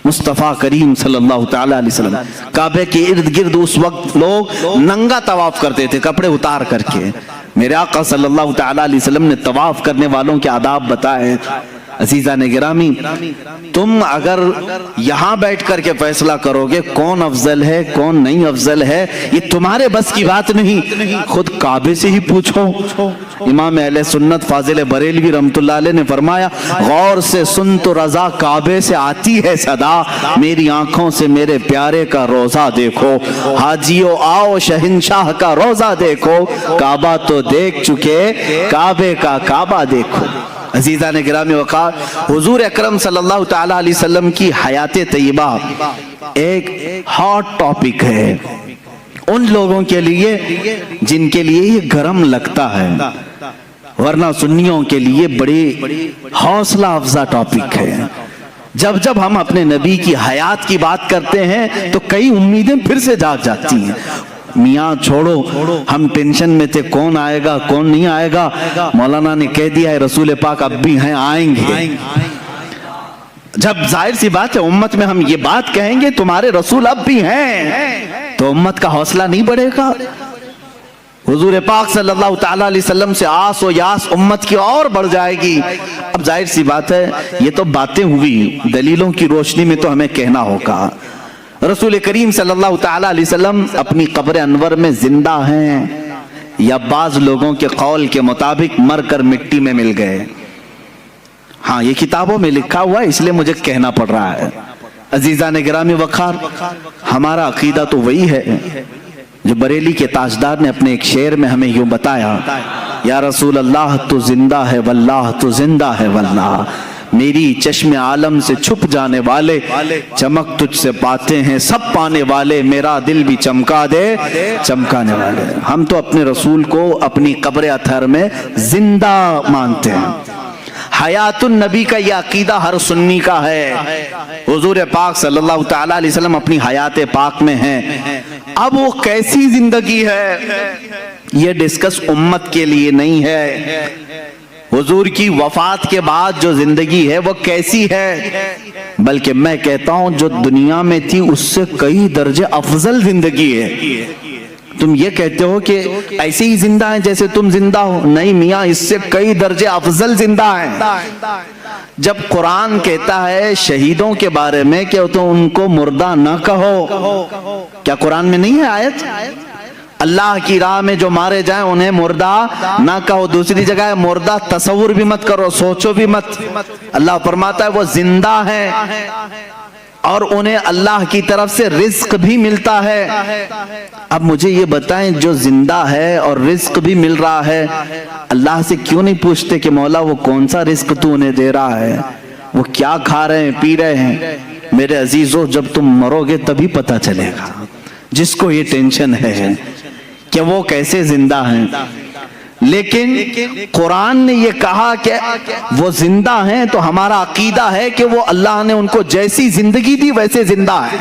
مصطفیٰ کریم صلی اللہ تعالیٰ علیہ وسلم۔ کعبے کے ارد گرد اس وقت لوگ ننگا طواف کرتے تھے کپڑے اتار کر کے، میرے آقا صلی اللہ تعالیٰ علیہ وسلم نے طواف کرنے والوں کے آداب بتائے۔ عزیزان گرامی، تم اگر یہاں بیٹھ کر کے فیصلہ کرو گے کون افضل ہے کون نہیں افضل ہے، یہ تمہارے بس کی بات نہیں، خود کعبے سے ہی پوچھو۔ امام اہل سنت فاضل بریلوی رحمۃ اللہ علیہ نے فرمایا، غور سے سن تو رضا کعبے سے آتی ہے صدا، میری آنکھوں سے میرے پیارے کا روزہ دیکھو، حاجیو آؤ شہنشاہ کا روزہ دیکھو، کعبہ تو دیکھ چکے کعبے کا کعبہ دیکھو۔ عزیزان گرامی وقار، حضور اکرم صلی اللہ تعالیٰ علیہ وسلم کی حیات طیبہ ایک ہاٹ ٹاپک ہے ان لوگوں کے لیے جن کے لیے یہ گرم لگتا ہے، ورنہ سنیوں کے لیے بڑی حوصلہ افزا ٹاپک ہے۔ جب جب ہم اپنے نبی کی حیات کی بات کرتے ہیں تو کئی امیدیں پھر سے جاگ جاتی ہیں۔ میاں چھوڑو، ہم ٹینشن میں تھے کون آئے گا کون نہیں آئے گا، مولانا نے کہہ دیا ہے رسول پاک اب بھی ہیں، آئیں گے۔ جب ظاہر سی بات ہے امت میں ہم یہ بات کہیں گے تمہارے رسول اب بھی ہیں، تو امت کا حوصلہ نہیں بڑھے گا؟ حضور پاک صلی اللہ تعالیٰ علیہ وسلم سے آس و یاس امت کی اور بڑھ جائے گی۔ اب ظاہر سی بات ہے یہ تو باتیں ہوئی، دلیلوں کی روشنی میں تو ہمیں کہنا ہوگا۔ رسول کریم صلی اللہ تعالیٰ علیہ وسلم اپنی قبر انور میں زندہ ہیں یا بعض لوگوں کے قول کے مطابق مر کر مٹی میں مل گئے؟ ہاں یہ کتابوں میں لکھا ہوا ہے، اس لیے مجھے کہنا پڑ رہا ہے۔ عزیزان گرامی وقار، ہمارا عقیدہ تو وہی ہے جو بریلی کے تاجدار نے اپنے ایک شعر میں ہمیں یوں بتایا، یا رسول اللہ تو زندہ ہے واللہ تو زندہ ہے واللہ، میری چشم عالم سے چھپ جانے والے، چمک تجھ سے پاتے ہیں سب پانے والے، میرا دل بھی چمکا دے چمکانے والے۔ ہم تو اپنے رسول کو اپنی قبر اطہر میں زندہ مانتے ہیں۔ حیات النبی کا یہ عقیدہ ہر سنی کا ہے۔ حضور پاک صلی اللہ تعالیٰ علیہ وسلم اپنی حیات پاک میں ہیں، اب وہ کیسی زندگی ہے یہ ڈسکس امت کے لیے نہیں ہے، حضور کی وفات کے بعد جو زندگی ہے وہ کیسی ہے، بلکہ میں کہتا ہوں جو دنیا میں تھی اس سے کئی درجے افضل زندگی ہے۔ تم یہ کہتے ہو کہ ایسے ہی زندہ ہیں جیسے تم زندہ ہو، نہیں میاں، اس سے کئی درجے افضل زندہ ہیں۔ جب قرآن کہتا ہے شہیدوں کے بارے میں کہ تو ان کو مردہ نہ کہو، کیا قرآن میں نہیں ہے آیت؟ اللہ کی راہ میں جو مارے جائیں انہیں مردہ نہ کہو۔ دوسری جگہ ہے مردہ تصور بھی مت کرو، سوچو بھی مت۔ اللہ فرماتا ہے وہ زندہ ہیں اور انہیں اللہ کی طرف سے رزق بھی ملتا ہے۔ اب مجھے یہ بتائیں جو زندہ ہے اور رزق بھی مل رہا ہے، اللہ سے کیوں نہیں پوچھتے کہ مولا وہ کون سا رزق تو انہیں دے رہا ہے، وہ کیا کھا رہے ہیں پی رہے ہیں؟ میرے عزیزو جب تم مرو گے تبھی پتہ چلے گا، جس کو یہ ٹینشن ہے کہ وہ کیسے زندہ ہیں۔ لیکن قرآن نے یہ کہا کہ وہ زندہ ہیں تو ہمارا عقیدہ ہے کہ وہ اللہ نے ان کو جیسی زندگی دی ویسے زندہ ہے۔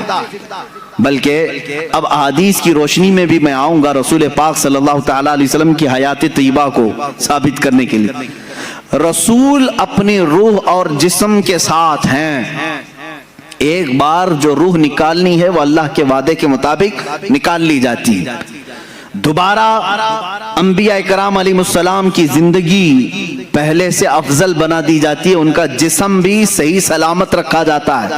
بلکہ اب احادیث کی روشنی میں بھی میں آؤں گا رسول پاک صلی اللہ تعالیٰ علیہ وسلم کی حیات طیبہ کو ثابت کرنے کے لیے۔ رسول اپنی روح اور جسم کے ساتھ ہیں، ایک بار جو روح نکالنی ہے وہ اللہ کے وعدے کے مطابق نکال لی جاتی ہے، دوبارہ انبیاء کرام علیہ السلام کی زندگی پہلے سے افضل بنا دی جاتی ہے، ان کا جسم بھی صحیح سلامت رکھا جاتا ہے،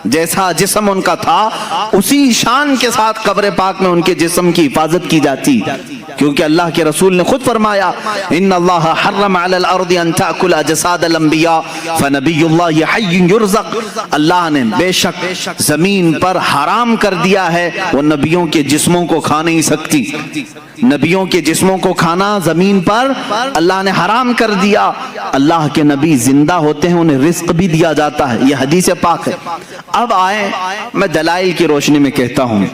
جیسا جسم ان کا تھا اسی شان کے ساتھ قبر پاک میں ان کے جسم کی حفاظت کی جاتی۔ کیونکہ اللہ کے رسول نے خود فرمایا ان اللہ حرم علی الارض ان تاکل اجساد الانبیاء فنبی اللہ حی یرزق، اللہ نے بے شک زمین پر حرام کر دیا ہے، وہ نبیوں کے جسموں کو کھا نہیں سکتی، نبیوں کے جسموں کو کھانا زمین پر اللہ نے حرام کر دیا۔ اللہ کے نبی زندہ ہوتے ہیں، انہیں رزق بھی دیا جاتا ہے، یہ حدیث پاک ہے۔ اب آئیں، میں دلائل کی روشنی میں کہتا ہوں،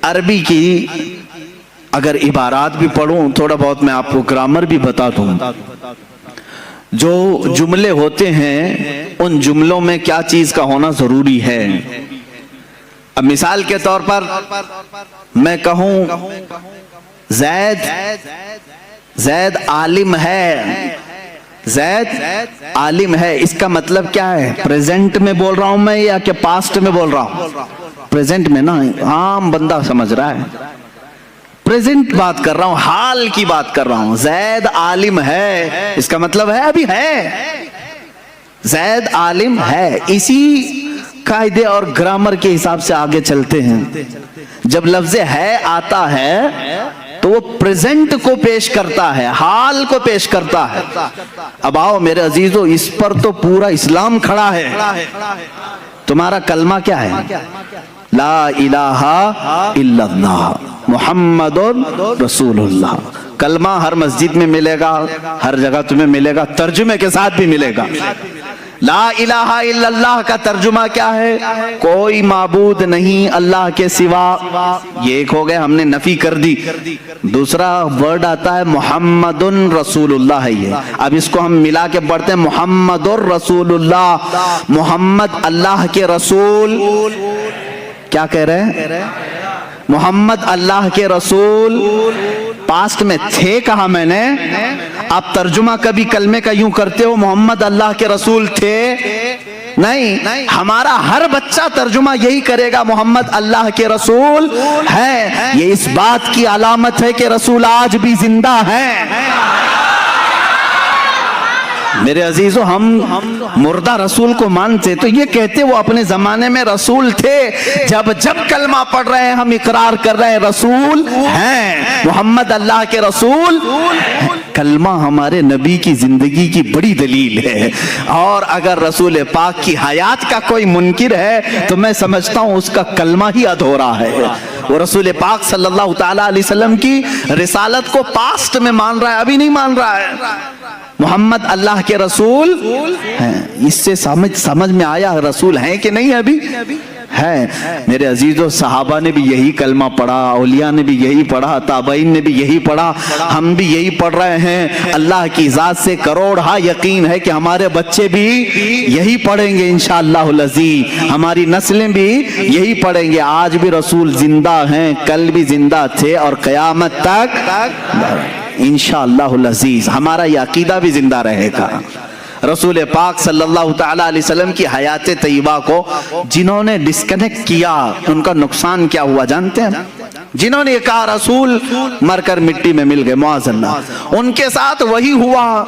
عربی کی اگر عبارات بھی پڑھوں، تھوڑا بہت میں آپ کو گرامر بھی بتا دوں، جو جملے ہوتے ہیں ان جملوں میں کیا چیز کا ہونا ضروری ہے۔ اب مثال کے طور پر میں کہوں زید عالم ہے، زید عالم ہے، اس کا مطلب کیا ہے؟ پریزنٹ میں بول رہا ہوں میں یا کہ پاسٹ میں بول رہا ہوں؟ پریزنٹ میں نا، عام بندہ سمجھ رہا ہے، پریزنٹ بات کر رہا ہوں، حال کی بات کر رہا ہوں۔ زید عالم ہے، اس کا مطلب ہے ابھی ہے، زید عالم ہے۔ اسی قاعدے اور گرامر کے حساب سے آگے چلتے ہیں۔ جب لفظ ہے آتا ہے تو وہ پریزنٹ کو پیش کرتا ہے، حال کو پیش کرتا ہے۔ اب آؤ میرے عزیزو، اس پر تو پورا اسلام کھڑا ہے۔ تمہارا کلمہ کیا ہے؟ لا الہ الا اللہ محمد رسول اللہ۔ کلمہ ہر مسجد میں ملے گا، ہر جگہ تمہیں ملے گا، ترجمے کے ساتھ بھی ملے گا۔ لا الہ الا اللہ کا ترجمہ کیا ہے؟ کوئی معبود نہیں اللہ کے سوا، یہ ایک ہو گئے، ہم نے نفی کر دی۔ دوسرا ورڈ آتا ہے محمد رسول اللہ ہے، یہ اب اس کو ہم ملا کے پڑھتے ہیں محمد رسول اللہ، محمد اللہ کے رسول۔ کیا کہہ رہے ہیں؟ محمد اللہ کے رسول۔ پاسٹ میں تھے کہا میں نے، آپ ترجمہ کبھی کلمے کا یوں کرتے ہو محمد اللہ کے رسول تھے؟ نہیں، ہمارا ہر بچہ ترجمہ یہی کرے گا محمد اللہ کے رسول ہے۔ یہ اس بات کی علامت ہے کہ رسول آج بھی زندہ ہیں۔ میرے عزیزو، ہم مردہ رسول کو مانتے تو یہ کہتے وہ اپنے زمانے میں رسول تھے۔ جب کلمہ پڑھ رہے ہیں ہم اقرار کر رہے ہیں رسول ہیں، محمد اللہ کے رسول۔ کلمہ ہمارے نبی کی زندگی کی بڑی دلیل ہے، اور اگر رسول پاک کی حیات کا کوئی منکر ہے تو میں سمجھتا ہوں اس کا کلمہ ہی ادھورا ہے۔ وہ رسول پاک صلی اللہ تعالی علیہ وسلم کی رسالت کو پاسٹ میں مان رہا ہے، ابھی نہیں مان رہا ہے۔ محمد اللہ کے رسول ہیں، اس سے سمجھ میں آیا رسول ہیں کہ نہیں؟ ابھی ہے۔ میرے عزیزو، صحابہ نے بھی یہی کلمہ پڑھا، اولیاء نے بھی یہی پڑھا، تابعین نے بھی یہی پڑھا، ہم بھی یہی پڑھ رہے ہیں۔ اللہ کی ذات سے کروڑہا یقین ہے کہ ہمارے بچے بھی یہی پڑھیں گے انشاءاللہ العزیز، ہماری نسلیں بھی یہی پڑھیں گے۔ آج بھی رسول زندہ ہیں، کل بھی زندہ تھے، اور قیامت تک انشاءاللہ العزیز ہمارا یہ عقیدہ بھی زندہ رہے گا۔ رسول پاک صلی اللہ تعالی علیہ وسلم کی حیات طیبہ کو جنہوں نے ڈسکنیکٹ کیا، ان کا نقصان کیا ہوا جانتے ہیں؟ جنہوں نے کہا رسول مر کر مٹی میں مل گئے، معاذ اللہ، ان کے ساتھ وہی ہوا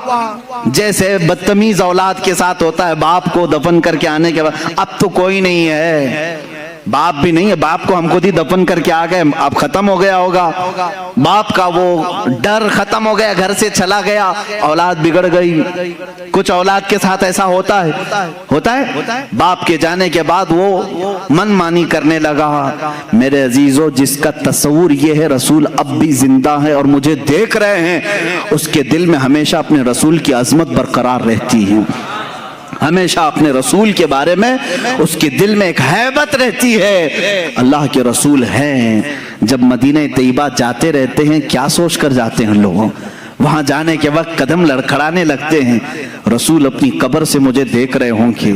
جیسے بدتمیز اولاد کے ساتھ ہوتا ہے۔ باپ کو دفن کر کے آنے کے بعد اب تو کوئی نہیں ہے، باپ بھی نہیں ہے، باپ کو ہم خود ہی دفن کر کے آ گئے، اب ختم ہو گیا ہوگا، باپ کا وہ ڈر ختم ہو گیا، گھر سے چلا گیا، اولاد بگڑ گئی۔ کچھ اولاد کے ساتھ ایسا ہوتا ہے، باپ کے جانے کے بعد وہ من مانی کرنے لگا۔ میرے عزیزو، جس کا تصور یہ ہے رسول اب بھی زندہ ہے اور مجھے دیکھ رہے ہیں، اس کے دل میں ہمیشہ اپنے رسول کی عظمت برقرار رہتی ہے، ہمیشہ اپنے رسول کے بارے میں اس کے دل میں ایک ہیبت رہتی ہے۔ اللہ کے رسول ہیں۔ جب مدینہ طیبہ جاتے رہتے ہیں، کیا سوچ کر جاتے ہیں لوگوں؟ وہاں جانے کے وقت قدم لڑکھڑانے لگتے ہیں، رسول اپنی قبر سے مجھے دیکھ رہے ہوں کہ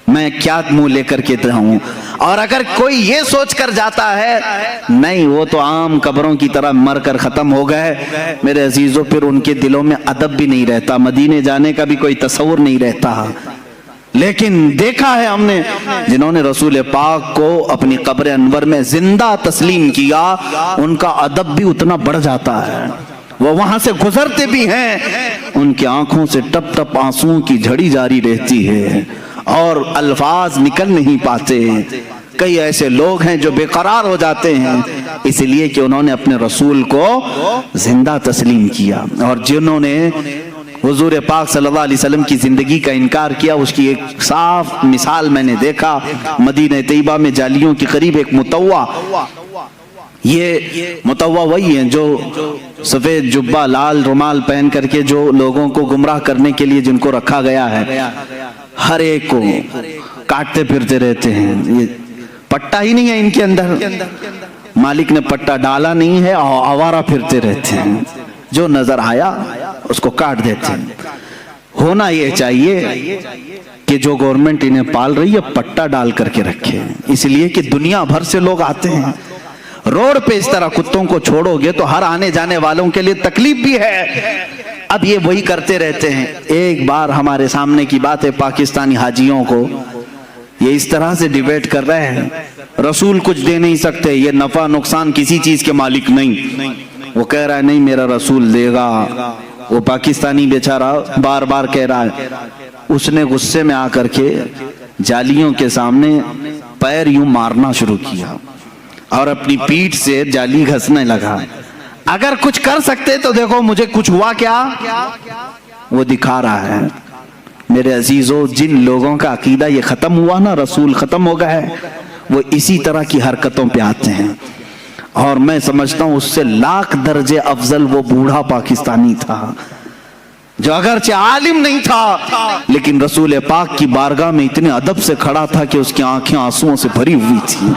میں کیا منہ لے کر کے رہوں۔ اور اگر کوئی یہ سوچ کر جاتا ہے نہیں وہ تو عام قبروں کی طرح مر کر ختم ہو گئے، میرے عزیزو، پھر ان کے دلوں میں ادب بھی نہیں رہتا، مدینے جانے کا بھی کوئی تصور نہیں رہتا۔ لیکن دیکھا ہے ہم نے جنہوں نے رسول پاک کو اپنی قبر انور میں زندہ تسلیم کیا، ان کا ادب بھی اتنا بڑھ جاتا ہے۔ وہ وہاں سے گزرتے بھی ہیں، ان کی آنکھوں سے ٹپ ٹپ آنسوؤں کی جھڑی جاری رہتی ہے اور الفاظ نکل نہیں پاتے۔ کئی ایسے لوگ ہیں جو بے قرار ہو جاتے ہیں اس لیے کہ انہوں نے اپنے رسول کو زندہ تسلیم کیا، اور جنہوں نے حضور پاک صلی اللہ علیہ وسلم کی زندگی کا انکار کیا اس کی ایک صاف مثال میں نے دیکھا مدینہ طیبہ میں جالیوں کے قریب ایک متوع، یہ متوع وہی ہیں جو سفید جبہ لال رومال پہن کر کے جو لوگوں کو گمراہ کرنے کے لیے جن کو رکھا گیا ہے، ہر ایک کو کاٹتے پھرتے رہتے ہیں، یہ پٹا ہی نہیں ہے ان کے اندر، مالک نے پٹا ڈالا نہیں ہے، آوارہ پھرتے رہتے ہیں، جو نظر آیا اس کو کاٹ دیتے ہیں۔ ہونا یہ چاہیے کہ جو گورنمنٹ انہیں پال رہی ہے پٹا ڈال کر کے رکھے، اس لیے کہ دنیا بھر سے لوگ آتے ہیں، روڈ پہ اس طرح کتوں کو چھوڑو گے تو ہر آنے جانے والوں کے لیے تکلیف بھی ہے۔ اب یہ وہی کرتے رہتے ہیں۔ ایک بار ہمارے سامنے کی بات ہے، پاکستانی حاجیوں کو یہ اس طرح سے ڈیبیٹ کر رہے ہیں، رسول کچھ دے نہیں سکتے، یہ نفع نقصان کسی چیز کے مالک نہیں، وہ کہہ رہا ہے نہیں میرا رسول دے گا، وہ پاکستانی بیچارہ بار بار کہہ رہا ہے۔ اس نے غصے میں آ کر کے جالیوں کے سامنے پیر یوں مارنا شروع کیا اور اپنی پیٹھ سے جالی گھسنے لگا، اگر کچھ کر سکتے تو دیکھو مجھے کچھ ہوا کیا، وہ دکھا رہا ہے۔ میرے عزیزو، جن لوگوں کا عقیدہ یہ ختم ہوا نا رسول ختم ہو گیا ہے، وہ اسی طرح کی حرکتوں پہ آتے ہیں، اور میں سمجھتا ہوں اس سے لاکھ درجے افضل وہ بوڑھا پاکستانی تھا جو اگرچہ عالم نہیں تھا لیکن رسول پاک کی بارگاہ میں اتنے ادب سے کھڑا تھا کہ اس کی آنکھیں آنسوؤں سے بھری ہوئی تھی،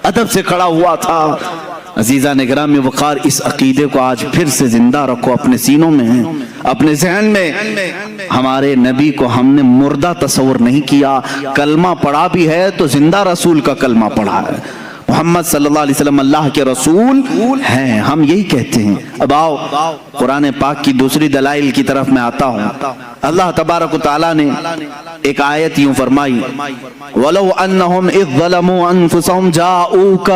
ادب سے کھڑا ہوا تھا۔ عزیزان گرامی وقار، اس عقیدے کو آج پھر سے زندہ رکھو اپنے سینوں میں، اپنے ذہن میں۔ ہمارے نبی کو ہم نے مردہ تصور نہیں کیا، کلمہ پڑھا بھی ہے تو زندہ رسول کا کلمہ پڑھا ہے۔ محمد صلی اللہ علیہ وسلم اللہ کے رسول ہیں، ہم یہی کہتے ہیں۔ اب آؤ قرآن پاک کی دوسری دلائل کی طرف میں آتا ہوں۔ اللہ تبارک و تعالیٰ نے ایک آیت یوں فرمائی، وَلَوْ أَنَّهُمْ إِذْ ظَلَمُوا أَنفُسَهُمْ جَاءُوكَ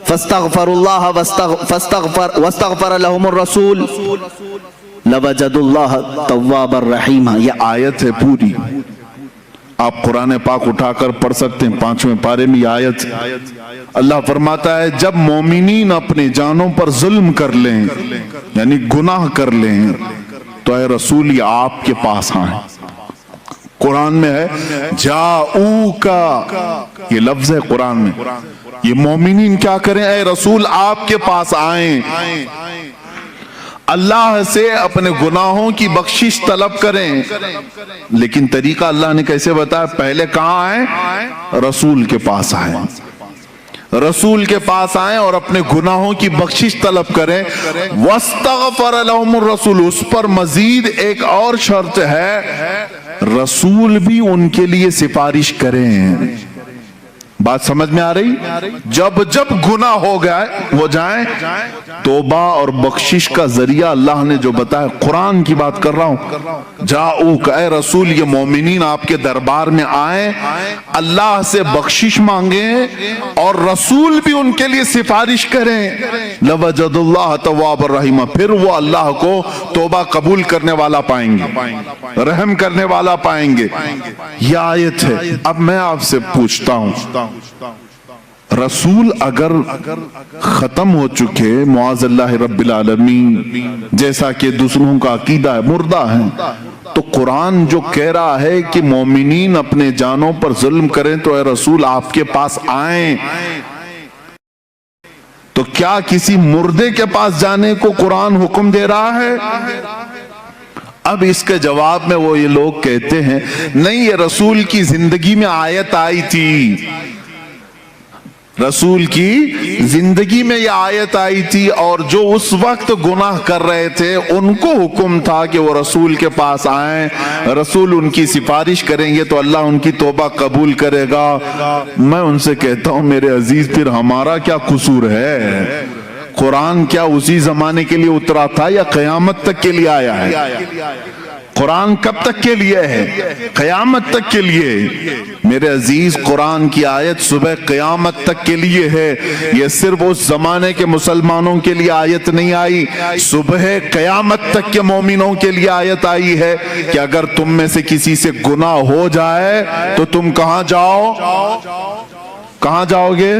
فَاسْتَغْفَرُوا اللَّهَ وَاسْتَغْفَرَ لَهُمُ الرَّسُولُ لَوَجَدُوا اللَّهَ تَوَّابًا رَحِيمًا۔ یہ آیت ہے پوری، آپ قرآن پاک اٹھا کر پڑھ سکتے ہیں، 5ویں پارے میں یہ آیت۔ اللہ فرماتا ہے جب مومنین اپنے جانوں پر ظلم کر لیں یعنی گناہ کر لیں تو اے رسول یہ آپ کے پاس آئیں۔ قرآن میں ہے جاؤکا، یہ لفظ ہے قرآن میں، یہ مومنین کیا کریں؟ اے رسول آپ کے پاس آئیں، اللہ سے اپنے گناہوں کی بخشش طلب کریں۔ لیکن طریقہ اللہ نے کیسے بتایا؟ پہلے کہاں آئیں؟ رسول کے پاس آئیں، رسول کے پاس آئیں اور اپنے گناہوں کی بخشش طلب کریں۔ وَاسْتَغْفَرَ لَهُمُ الرَّسُولُ، اس پر مزید ایک اور شرط ہے، رسول بھی ان کے لیے سفارش کریں۔ بات سمجھ میں آ رہی؟ جب جب گناہ ہو گئے وہ جائیں، توبہ اور بخشش کا ذریعہ اللہ نے جو بتایا، قرآن کی بات کر رہا ہوں، جاؤک، اے رسول یہ مومنین آپ کے دربار میں آئیں، اللہ سے بخشش مانگیں اور رسول بھی ان کے لیے سفارش کریں، لَوَجَدُ اللَّهَ تَوَّابًا رَحِيمًا، پھر وہ اللہ کو توبہ قبول کرنے والا پائیں گے، رحم کرنے والا پائیں گے۔ یہ آیت ہے۔ اب میں آپ سے پوچھتا ہوں، رسول اگر ختم ہو چکے معاذ اللہ رب العالمین، جیسا کہ دوسروں کا عقیدہ ہے، مردہ ہیں، تو قرآن جو کہہ رہا ہے کہ مومنین اپنے جانوں پر ظلم کریں تو اے رسول آپ کے پاس آئیں، تو کیا کسی مردے کے پاس جانے کو قرآن حکم دے رہا ہے؟ اب اس کے جواب میں وہ یہ لوگ کہتے ہیں نہیں، یہ رسول کی زندگی میں آیت آئی تھی، رسول کی زندگی میں یہ آیت آئی تھی، اور جو اس وقت گناہ کر رہے تھے ان کو حکم تھا کہ وہ رسول کے پاس آئیں، رسول ان کی سفارش کریں گے تو اللہ ان کی توبہ قبول کرے گا۔ میں ان سے کہتا ہوں میرے عزیز، پھر ہمارا کیا قصور ہے؟ قرآن کیا اسی زمانے کے لیے اترا تھا یا قیامت تک کے لیے آیا ہے؟ قرآن کب تک کے لیے ہے؟ قیامت تک کے لیے۔ میرے عزیز، قرآن کی آیت صبح قیامت تک کے لیے ہے۔ یہ صرف اس زمانے کے مسلمانوں کے لیے آیت نہیں آئی، صبح قیامت تک کے مومنوں کے لیے آیت آئی ہے کہ اگر تم میں سے کسی سے گناہ ہو جائے تو تم کہاں جاؤ؟ کہاں جاؤ گے؟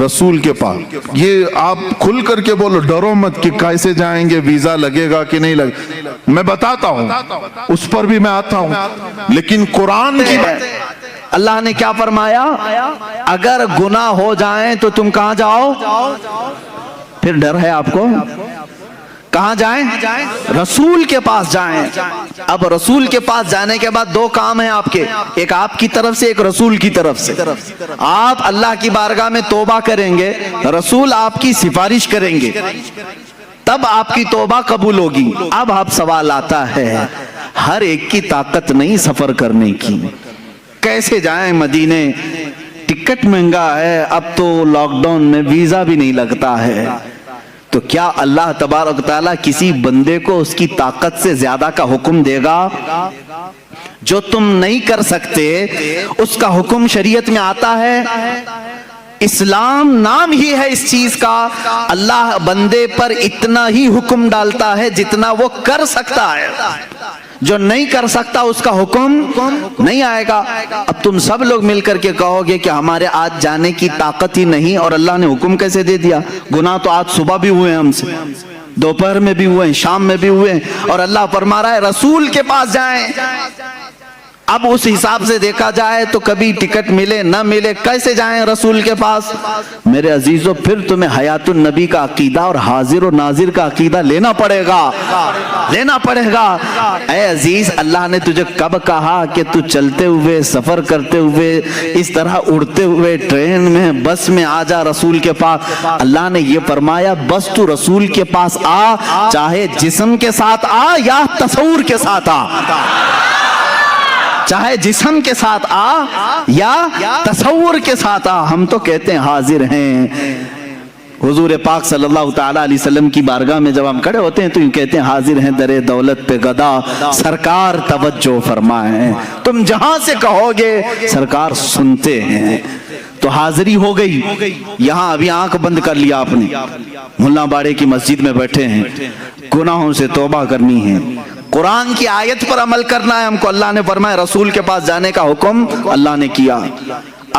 رسول کے پاس۔ یہ آپ کھل کر کے بولو، ڈرو مت کہ کیسے جائیں گے، ویزا لگے گا کہ نہیں لگے، میں بتاتا ہوں، اس پر بھی میں آتا ہوں، لیکن قرآن کی اللہ نے کیا فرمایا؟ اگر گناہ ہو جائیں تو تم کہاں جاؤ؟ پھر ڈر ہے آپ کو؟ کہاں جائیں؟ رسول کے پاس جائیں۔ اب رسول کے پاس جانے کے بعد دو کام ہیں آپ کے، ایک آپ کی طرف سے، ایک رسول کی طرف سے۔ آپ اللہ کی بارگاہ میں توبہ کریں گے، رسول آپ کی سفارش کریں گے، تب آپ کی توبہ قبول ہوگی۔ اب آپ سوال آتا ہے، ہر ایک کی طاقت نہیں سفر کرنے کی، کیسے جائیں مدینے؟ ٹکٹ مہنگا ہے، اب تو لاک ڈاؤن میں ویزا بھی نہیں لگتا ہے، تو کیا اللہ تبارک تعالیٰ کسی بندے کو اس کی طاقت سے زیادہ کا حکم دے گا؟ جو تم نہیں کر سکتے اس کا حکم شریعت میں آتا ہے۔ اسلام نام ہی ہے اس چیز کا، اللہ بندے پر اتنا ہی حکم ڈالتا ہے جتنا وہ کر سکتا ہے، جو نہیں کر سکتا اس کا حکم نہیں آئے گا۔ اب تم سب لوگ مل کر کے کہو گے کہ ہمارے آج جانے کی طاقت ہی نہیں، اور اللہ نے حکم کیسے دے دیا؟ گناہ تو آج صبح بھی ہوئے ہیں ہم سے، دوپہر میں بھی ہوئے ہیں، شام میں بھی ہوئے ہیں، اور اللہ فرما رہا ہے رسول کے پاس جائیں۔ اب اس حساب سے دیکھا جائے تو کبھی ٹکٹ ملے نہ ملے، کیسے جائیں رسول کے پاس؟ میرے عزیزو، پھر تمہیں حیات النبی کا عقیدہ اور حاضر و ناظر کا عقیدہ لینا پڑے گا، لینا پڑے گا۔ اے عزیز، اللہ نے تجھے کب کہا کہ تو چلتے ہوئے، سفر کرتے ہوئے، اس طرح اڑتے ہوئے، ٹرین میں، بس میں آ جا رسول کے پاس؟ اللہ نے یہ فرمایا بس تو رسول کے پاس آ، چاہے جسم کے ساتھ آ یا تصور کے ساتھ آ، چاہے جسم کے ساتھ آ یا تصور کے ساتھ آ، ہم تو کہتے ہیں حاضر ہیں۔ حضور پاک صلی اللہ تعالیٰ علیہ وسلم کی بارگاہ میں جب ہم کھڑے ہوتے ہیں تو یوں کہتے ہیں حاضر ہیں در دولت پہ گدا، سرکار توجہ فرمائیں۔ تم جہاں سے کہو گے سرکار سنتے ہیں۔ تو حاضری ہو گئی۔ یہاں ابھی آنکھ بند کر لیا آپ نے، ملا باڑے کی مسجد میں بیٹھے ہیں، گناہوں سے توبہ کرنی ہے، قرآن کی آیت پر عمل کرنا ہے ہم کو۔ اللہ نے فرمایا رسول کے پاس جانے کا حکم اللہ نے کیا۔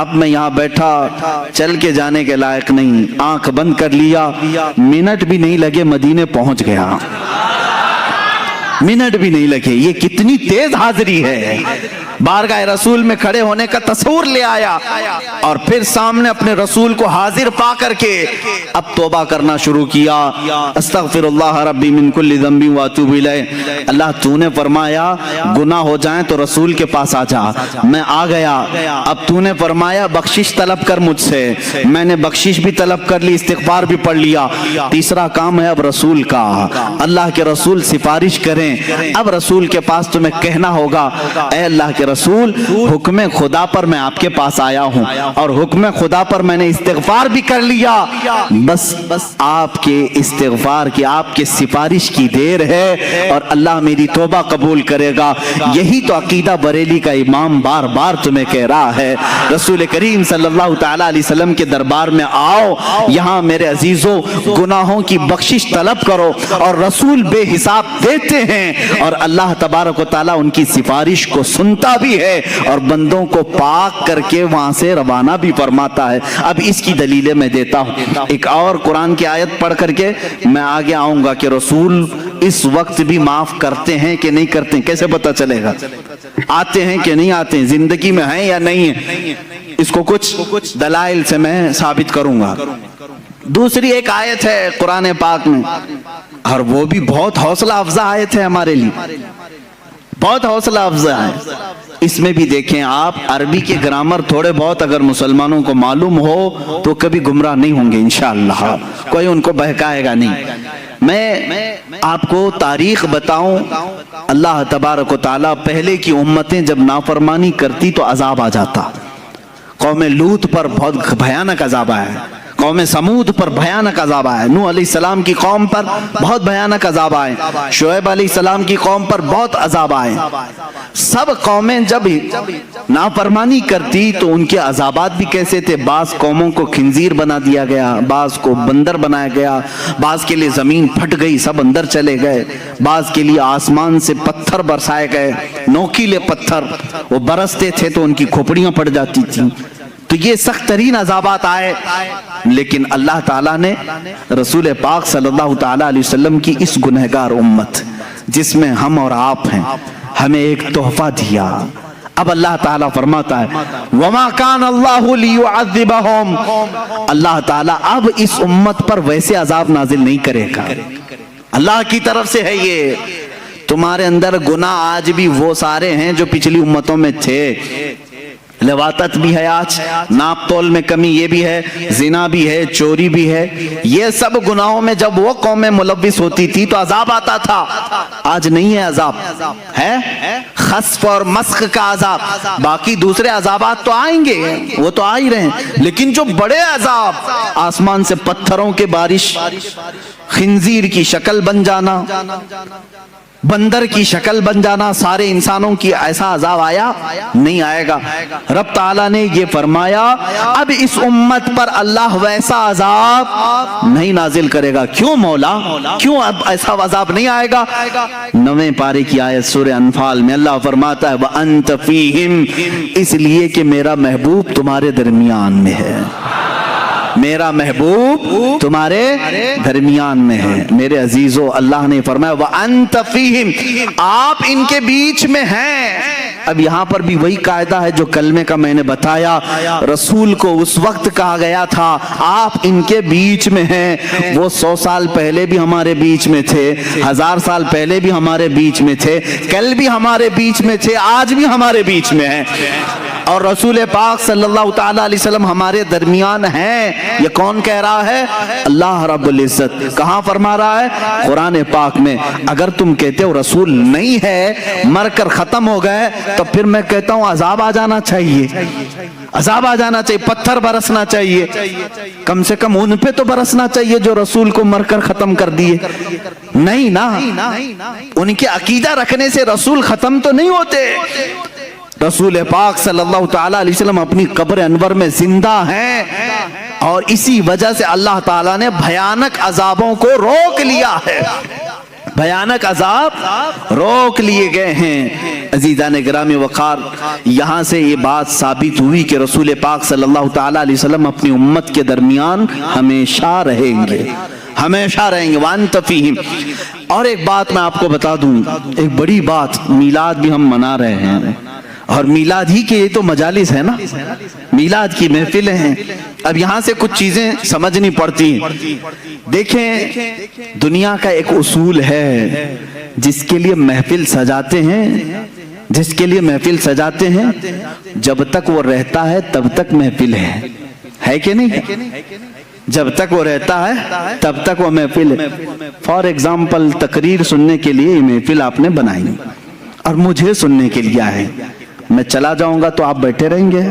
اب میں یہاں بیٹھا، چل کے جانے کے لائق نہیں، آنکھ بند کر لیا، منٹ بھی نہیں لگے مدینے پہنچ گیا، منٹ بھی نہیں لگے۔ یہ کتنی تیز حاضری ہے! بارگاہ رسول میں کھڑے ہونے کا تصور لے آیا، اور پھر سامنے اپنے رسول کو حاضر پا کر کے اب توبہ کرنا شروع کیا۔ استغفر اللہ ربی من کل ذنب واتوب الیہ۔ اللہ تو نے فرمایا گناہ ہو جائیں تو رسول کے پاس آ جا، میں آ گیا۔ اب تو نے فرمایا بخشش طلب کر مجھ سے، میں نے بخشش بھی طلب کر لی، استغفار بھی پڑھ لیا۔ تیسرا کام ہے اب رسول کا، اللہ کے رسول سفارش کریں۔ اب رسول کے پاس تمہیں کہنا ہوگا اے اللہ کے رسول، حکم خدا پر میں آپ کے پاس آیا ہوں، اور حکم خدا پر میں نے استغفار بھی کر لیا، بس آپ کے استغفار کی، آپ کے سفارش کی دیر ہے، اور اللہ میری توبہ قبول کرے گا۔ یہی تو عقیدہ بریلی کا امام بار بار تمہیں کہہ رہا ہے۔ رسول کریم صلی اللہ تعالیٰ علیہ وسلم کے دربار میں آؤ، یہاں میرے عزیزوں گناہوں کی بخشش طلب کرو، اور رسول بے حساب دیتے ہیں، اور اللہ تبارک و تعالیٰ ان کی سفارش کو سنتا بھی ہے، اور بندوں کو پاک کر کے وہاں سے روانہ بھی فرماتا ہے۔ اب اس کی دلیلیں میں دیتا ہوں۔ ایک اور قرآن کی آیت پڑھ کر کے میں آگے آؤں گا کہ رسول اس وقت بھی معاف کرتے ہیں کہ نہیں کرتے ہیں، کیسے پتہ چلے گا؟ آتے ہیں کہ نہیں آتے ہیں، زندگی میں ہیں یا نہیں ہیں، اس کو کچھ دلائل سے میں ثابت کروں گا۔ دوسری ایک آیت ہے قرآن پاک میں، اور وہ بھی بہت حوصلہ افزا آیت ہے ہمارے لیے، بہت حوصلہ افزا ہے۔ اس میں بھی دیکھیں آپ، عربی کے گرامر تھوڑے بہت اگر مسلمانوں کو معلوم ہو تو کبھی گمراہ نہیں ہوں گے انشاءاللہ، کوئی ان کو بہکائے گا نہیں۔ میں آپ کو تاریخ بتاؤں، اللہ تبارک و تعالیٰ پہلے کی امتیں جب نافرمانی کرتی تو عذاب آ جاتا۔ قوم لوط پر بہت بھیانک عذاب آیا ہے، قوم سمود پر بھیانک عذاب آیا، نوح علیہ السلام کی قوم پر بہت بھیانک عذاب آئے، شعیب علیہ السلام کی قوم پر بہت عذاب آئے۔ سب قومیں جب نافرمانی کرتی تو ان کے عذابات بھی کیسے تھے؟ بعض قوموں کو خنزیر بنا دیا گیا، بعض کو بندر بنایا گیا، بعض کے لیے زمین پھٹ گئی، سب اندر چلے گئے، بعض کے لیے آسمان سے پتھر برسائے گئے، نوکیلے پتھر، وہ برستے تھے تو ان کی کھوپڑیاں پڑ جاتی تھیں۔ تو یہ سخت ترین عذابات آئے، لیکن اللہ تعالیٰ نے رسول پاک صلی اللہ تعالیٰ علیہ وسلم کی اس گنہگار امت جس میں ہم اور آپ ہیں، ہمیں ایک تحفہ دیا۔ اب اللہ تعالیٰ فرماتا ہے وَمَا كَانَ اللَّهُ لِيُعَذِّبَهُمْ، اللہ تعالیٰ اب اس امت پر ویسے عذاب نازل نہیں کرے گا، اللہ کی طرف سے ہے یہ۔ تمہارے اندر گناہ آج بھی وہ سارے ہیں جو پچھلی امتوں میں تھے، لواطت بھی ہے، آج ناپ تول میں کمی یہ بھی ہے، زنا بھی ہے، چوری بھی ہے، یہ سب گناہوں میں جب وہ قومیں ملوث ہوتی تھی تو عذاب آتا تھا۔ آج نہیں ہے عذاب، ہے خسف اور مسخ کا عذاب، باقی دوسرے عذابات تو آئیں گے، وہ تو آ ہی رہے ہیں، لیکن جو بڑے عذاب، آسمان سے پتھروں کے بارش، خنزیر کی شکل بن جانا، بندر کی شکل بن جانا، سارے انسانوں کی ایسا عذاب آیا نہیں آئے گا۔ رب تعالیٰ نے یہ فرمایا اب اس امت پر اللہ ویسا عذاب نہیں نازل کرے گا۔ کیوں مولا؟ کیوں اب ایسا عذاب نہیں آئے گا؟ 9ویں پارے کی آیت سورہ انفال میں اللہ فرماتا ہے وَأَنْتَ فِيهِمْ، اس لیے کہ میرا محبوب تمہارے درمیان میں ہے، میرا محبوب تمہارے درمیان میں ہے۔ میرے عزیزو، اللہ نے فرمایا وَأَنْتَ فِيهِمْ، آپ ان کے بیچ میں ہیں۔ اب یہاں پر بھی وہی قاعدہ ہے جو کلمے کا میں نے بتایا، رسول کو اس وقت کہا گیا تھا آپ ان کے بیچ میں ہیں، وہ 100 سال پہلے بھی ہمارے بیچ میں تھے، 1000 سال پہلے بھی ہمارے بیچ میں تھے، کل بھی ہمارے بیچ میں تھے، آج بھی ہمارے بیچ میں ہیں، اور رسول پاک صلی اللہ تعالیٰ علیہ وسلم ہمارے درمیان ہیں۔ یہ کون کہہ رہا ہے؟ اللہ رب العزت۔ کہاں فرما رہا ہے؟ قرآن پاک میں۔ اگر تم کہتے ہو رسول نہیں ہے، مر کر ختم ہو گئے، تو پھر میں کہتا ہوں عذاب آ جانا چاہیے، عذاب آ جانا چاہیے، پتھر برسنا چاہیے، کم سے کم ان پہ تو برسنا چاہیے جو رسول کو مر کر ختم کر دیے۔ نہیں نا، ان کے عقیدہ رکھنے سے رسول ختم تو نہیں ہوتے۔ رسول پاک صلی اللہ تعالیٰ علیہ وسلم اپنی قبر انور میں زندہ ہیں، اور اسی وجہ سے اللہ تعالیٰ نے بھیانک عذابوں کو روک لیا ہے، بھیانک عذاب روک لیے گئے ہیں۔ عزیزان گرامی وقار، یہاں سے یہ بات ثابت ہوئی کہ رسول پاک صلی اللہ تعالیٰ علیہ وسلم اپنی امت کے درمیان ہمیشہ رہیں گے، ہمیشہ رہیں گے۔ وَأَنْتَ فِيهِمْ۔ اور ایک بات میں آپ کو بتا دوں، ایک بڑی بات، میلاد بھی ہم منا رہے ہیں، اور میلاد ہی کے یہ تو مجالس ہے نا، میلاد کی محفلیں ہیں۔ اب یہاں سے کچھ چیزیں سمجھنی پڑتی ہیں۔ دیکھیں، دنیا کا ایک اصول ہے، جس کے لیے محفل سجاتے ہیں، جس کے لیے محفل سجاتے ہیں، جب تک وہ رہتا ہے تب تک محفل ہے کہ نہیں؟ جب تک وہ رہتا ہے تب تک وہ محفل ہے۔ فار ایگزامپل، تقریر سننے کے لیے یہ محفل آپ نے بنائی، اور مجھے سننے کے لیے آئے، میں چلا جاؤں گا تو آپ بیٹھے رہیں گے،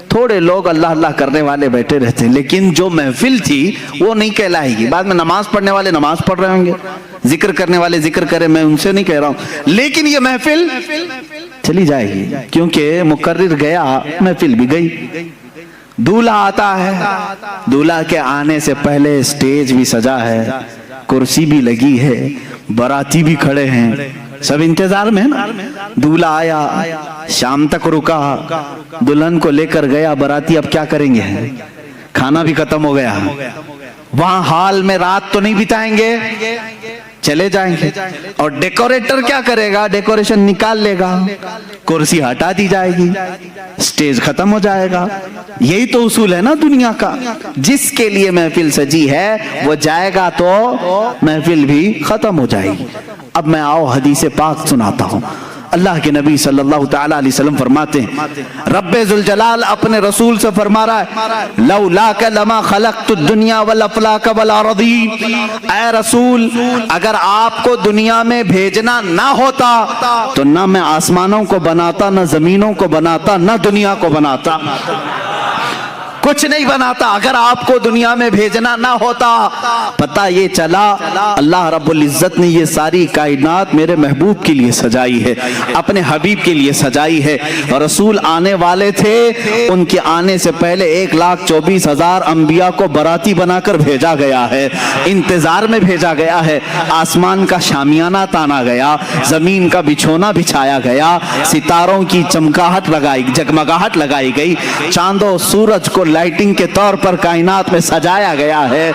تھوڑے لوگ اللہ اللہ کرنے والے بیٹھے رہتے ہیں، لیکن جو محفل تھی وہ نہیں کہلائے گی۔ بعد میں نماز پڑھنے والے نماز پڑھ رہے ہوں گے، ذکر کرنے والے ذکر کریں، میں ان سے نہیں کہہ رہا ہوں، لیکن یہ محفل چلی جائے گی، کیونکہ مقرر گیا، محفل بھی گئی۔ دولہا آتا ہے، دولہا کے آنے سے پہلے سٹیج بھی سجا ہے، کرسی بھی لگی ہے، باراتی بھی کھڑے ہیں، سب انتظار میں ہے نا۔ دولہا آیا، شام تک رکا، دلہن کو لے کر گیا، باراتی اب کیا کریں گے؟ کھانا بھی ختم ہو گیا، وہاں ہال میں رات تو نہیں بتائیں گے، چلے جائیں گے۔ اور ڈیکوریٹر کیا کرے گا؟ ڈیکوریشن نکال لے گا، کرسی ہٹا دی جائے گی، سٹیج ختم ہو جائے گا۔ یہی تو اصول ہے نا دنیا کا، جس کے لیے محفل سجی ہے وہ جائے گا تو محفل بھی ختم ہو جائے گی۔ اب میں آؤ حدیث پاک سناتا ہوں۔ اللہ کے نبی صلی اللہ تعالیٰ علیہ وسلم فرماتے ہیں، رب ذوالجلال اپنے رسول سے فرما رہا ہے، لولاک لما خلقت الدنیا والافلاک والارضین، اے رسول اگر آپ کو دنیا میں بھیجنا نہ ہوتا تو نہ میں آسمانوں کو بناتا، نہ زمینوں کو بناتا، نہ دنیا کو بناتا۔ کچھ نہیں بناتا اگر آپ کو دنیا میں بھیجنا نہ ہوتا۔ پتہ یہ چلا اللہ رب العزت نے یہ ساری کائنات میرے محبوب کے لیے سجائی ہے، اپنے حبیب کے لیے سجائی ہے۔ اور رسول آنے والے تھے، ان کے آنے سے پہلے 1,24,000 انبیاء کو براتی بنا کر بھیجا گیا ہے، انتظار میں بھیجا گیا ہے۔ آسمان کا شامیانہ تانا گیا، زمین کا بچھونا بچھایا گیا، ستاروں کی چمکاہٹ جگمگاہٹ لگائی گئی، چاند و سورج کو لائٹنگ کے طور پر کائنات میں سجایا گیا ہے،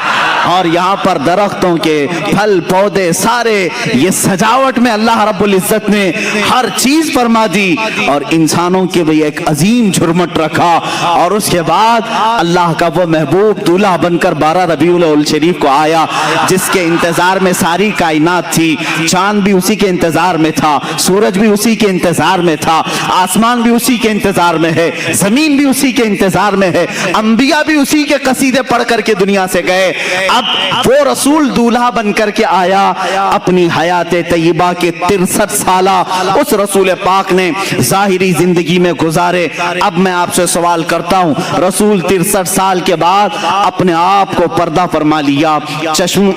اور یہاں پر درختوں کے پھل پودے سارے یہ سجاوٹ میں اللہ رب العزت نے ہر چیز فرما دی، اور انسانوں کے بھی ایک عظیم جھرمٹ رکھا۔ اور اس کے بعد اللہ کا وہ محبوب دولہا بن کر 12 ربیع الاول شریف کو آیا، جس کے انتظار میں ساری کائنات تھی۔ چاند بھی اسی کے انتظار میں تھا، سورج بھی اسی کے انتظار میں تھا، آسمان بھی اسی کے انتظار میں ہے، زمین بھی اسی کے انتظار میں ہے، انبیاء بھی اسی کے قصیدے پڑھ کر کے دنیا سے گئے۔ اب وہ رسول دولہا بن کر کے آیا، اپنی حیات طیبہ کے 63 سالہ اس رسول پاک نے ظاہری زندگی میں گزارے۔ اب میں آپ سے سوال کرتا ہوں، رسول 63 سال کے بعد اپنے آپ کو پردہ فرما لیا،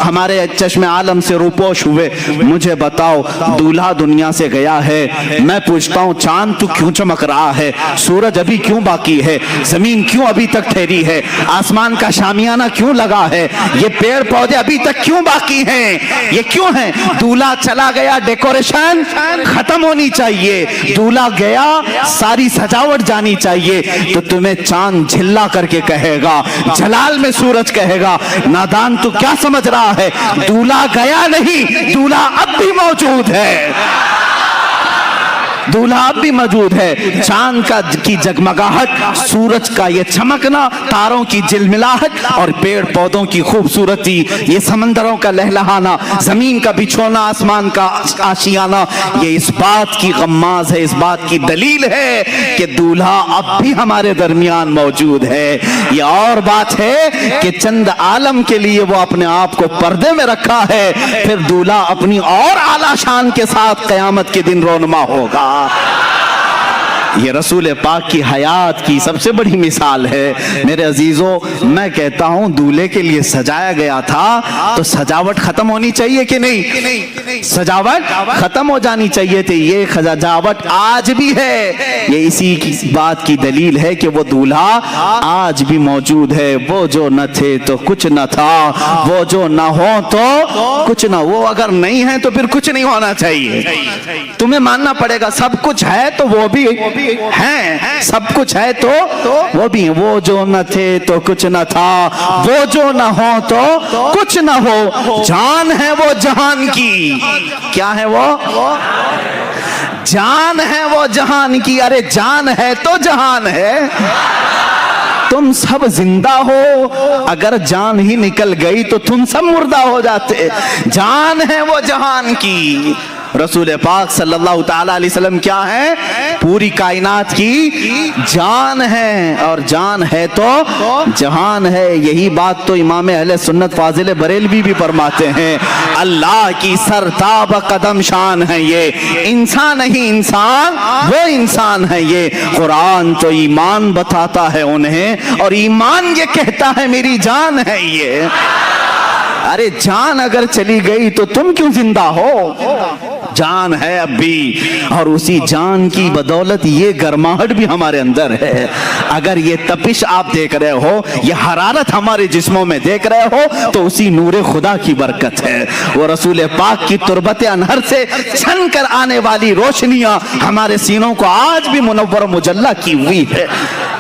ہمارے چشم عالم سے روپوش ہوئے۔ مجھے بتاؤ، دولہا دنیا سے گیا ہے، میں پوچھتا ہوں چاند تو کیوں چمک رہا ہے، سورج ابھی کیوں باقی ہے، زمین کیوں ابھی تک ٹھہری ہے، آسمان کا شامیانہ کیوں لگا ہے، یہ پیڑ پودے ابھی تک کیوں باقی ہیں، یہ کیوں ہیں؟ دولہا چلا گیا، ڈیکوریشن ختم ہونی چاہیے، دولہا گیا، ساری سجاوٹ جانی چاہیے۔ تو تمہیں چاند جھلا کر کے کہے گا، جلال میں سورج کہے گا، نادان تو کیا سمجھ رہا ہے، دولہا گیا نہیں، دولہا اب بھی موجود ہے، دولہا اب بھی موجود ہے۔ چاند کی جگمگاہٹ، سورج کا یہ چمکنا، تاروں کی جلملاہٹ، اور پیڑ پودوں کی خوبصورتی، یہ سمندروں کا لہلہانا، زمین کا بچھونا، آسمان کا آشیانہ، یہ اس بات کی غماز ہے، اس بات کی دلیل ہے کہ دولہا اب بھی ہمارے درمیان موجود ہے۔ یہ اور بات ہے کہ چند عالم کے لیے وہ اپنے آپ کو پردے میں رکھا ہے، پھر دولہا اپنی اور اعلیٰ شان کے ساتھ قیامت کے دن رونما ہوگا۔ یہ رسول پاک کی حیات کی سب سے بڑی مثال ہے۔ میرے عزیزوں، میں کہتا ہوں دولہے کے لیے سجایا گیا تھا تو سجاوٹ ختم ہونی چاہیے کہ نہیں؟ سجاوٹ ختم ہو جانی چاہیے تھی، یہ سجاوٹ آج بھی ہے۔ یہ اسی کی بات کی دلیل ہے کہ وہ دولہا آج بھی موجود ہے۔ وہ جو نہ تھے تو کچھ نہ تھا، وہ جو نہ ہو تو کچھ نہ، وہ اگر نہیں ہے تو پھر کچھ نہیں ہونا چاہیے۔ تمہیں ماننا پڑے گا سب کچھ ہے تو وہ بھی ہیں، سب کچھ ہے تو وہ بھی ہیں۔ وہ جو نہ تھے تو کچھ نہ تھا، وہ جو نہ ہو تو کچھ نہ ہو، جان ہے وہ جہان کی۔ کیا ہے وہ؟ جان ہے وہ جہان کی۔ ارے جان ہے تو جہان ہے، تم سب زندہ ہو، اگر جان ہی نکل گئی تو تم سب مردہ ہو جاتے۔ جان ہے وہ جہان کی۔ رسول پاک صلی اللہ تعالیٰ علیہ وسلم کیا ہے؟ پوری کائنات کی جان ہے، اور جان ہے تو جہان ہے۔ یہی بات تو امام اہل سنت فاضل بریلوی بھی فرماتے ہیں، اللہ کی سرتاب قدم شان ہے یہ، انسان نہیں انسان، وہ انسان ہے یہ۔ قرآن تو ایمان بتاتا ہے انہیں، اور ایمان یہ کہتا ہے میری جان ہے یہ۔ ارے جان اگر چلی گئی تو تم کیوں زندہ ہو؟ جان ہے اب بھی، اور اسی جان کی بدولت یہ گرماہٹ بھی ہمارے اندر ہے۔ اگر یہ تپش آپ دیکھ رہے ہو، یہ حرارت ہمارے جسموں میں دیکھ رہے ہو، تو اسی نور خدا کی برکت ہے۔ وہ رسول پاک کی تربت انہر سے چھن کر آنے والی روشنیاں ہمارے سینوں کو آج بھی منور و مجلہ کی ہوئی ہے۔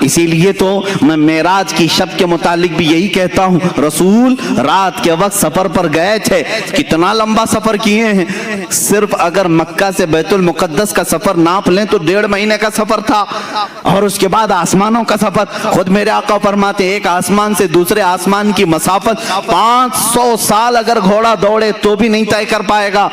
اسی لیے تو میں معراج کی شب کے متعلق بھی یہی کہتا ہوں، رسول رات کے وقت سفر پر گئے تھے، کتنا لمبا سفر کیے ہیں۔ صرف اگر مکہ سے بیت المقدس کا سفر ناپ لیں تو 1.5 مہینے کا سفر تھا، اور اس کے بعد آسمانوں کا سفر۔ خود میرے آقا فرماتے ایک آسمان سے دوسرے آسمان کی مسافت 500 سال اگر گھوڑا دوڑے تو بھی نہیں طے کر پائے گا۔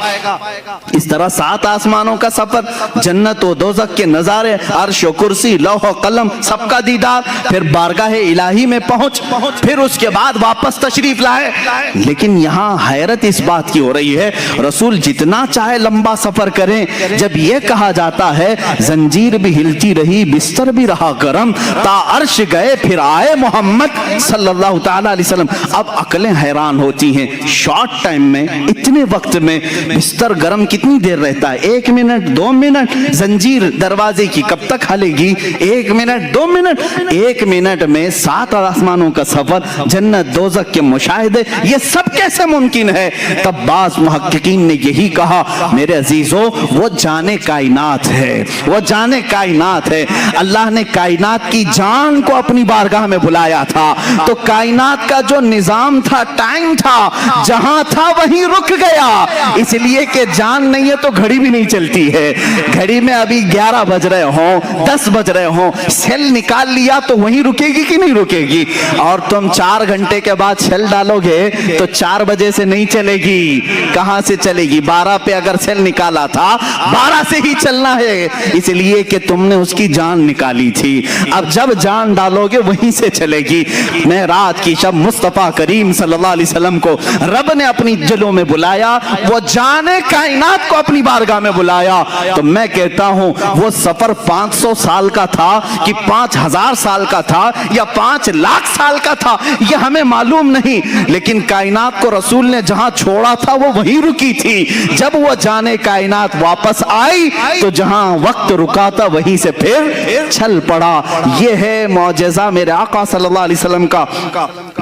اس طرح 7 آسمانوں کا سفر، جنت و دوزخ کے نظارے، عرش و کرسی، لوح و قلم، سب کا کا دیدار، پھر بارگاہ الہی میں پہنچ، پھر اس کے بعد واپس تشریف لائے۔ لیکن یہاں حیرت اس بات کی ہو رہی ہے، رسول جتنا چاہے لمبا سفر کریں، جب یہ کہا جاتا ہے زنجیر بھی ہلتی رہی بستر بھی رہا گرم، تا عرش گئے پھر آئے محمد صلی اللہ تعالیٰ علیہ وسلم۔ اب عقلیں حیران ہوتی ہیں، شارٹ ٹائم میں، اتنے وقت میں بستر گرم کتنی دیر رہتا ہے؟ 1 منٹ 2 منٹ؟ زنجیر دروازے کی کب تک ہلے گی؟ 1 منٹ 2 منٹ؟ 1 منٹ میں 7 آسمانوں کا سفر، جنت دوزخ کے مشاہدے، یہ سب کیسے ممکن ہے؟ تب بعض محققین نے یہی کہا میرے عزیزو، وہ جانے کائنات ہے، وہ جانے کائنات ہے۔ اللہ نے کائنات کی جان کو اپنی بارگاہ میں بلایا تھا، تو کائنات کا جو نظام تھا، ٹائم تھا، جہاں تھا وہیں رک گیا، اس لیے کہ جان نہیں ہے تو گھڑی بھی نہیں چلتی ہے۔ گھڑی میں ابھی 11 بج رہے ہوں، 10 بج رہے ہوں، سیل نکال لیا تو وہیں رکے گی کہ نہیں رکے گی؟ اور تم 4 گھنٹے کے بعد سیل ڈالو گے تو 4 بجے سے نہیں چلے گی، کہاں سے چلے گی؟ 12 پہ اگر سیل نکالا تھا 12 سے ہی چلنا ہے، اس لیے کہ تم نے اس کی جان نکالی تھی۔ اب جب جان ڈالو گے وہیں سے چلے گی۔ معراج کی شب مصطفیٰ کریم صلی اللہ علیہ وسلم کو رب نے اپنی جلوں میں بلایا، وہ جانے کائنات کو اپنی بارگاہ میں بلایا۔ تو میں کہتا ہوں وہ سفر 500 سال کا تھا کہ 5000 سال کا تھا یا 5 لاکھ سال کا تھا، یہ ہمیں معلوم نہیں، لیکن کائنات کو رسول نے جہاں چھوڑا تھا وہ وہیں رکی تھی۔ جب وہ جانے کائنات واپس آئی تو جہاں وقت رکا تھا وہیں سے پھر چل پڑا۔ یہ ہے معجزہ میرے آقا صلی اللہ علیہ وسلم کا،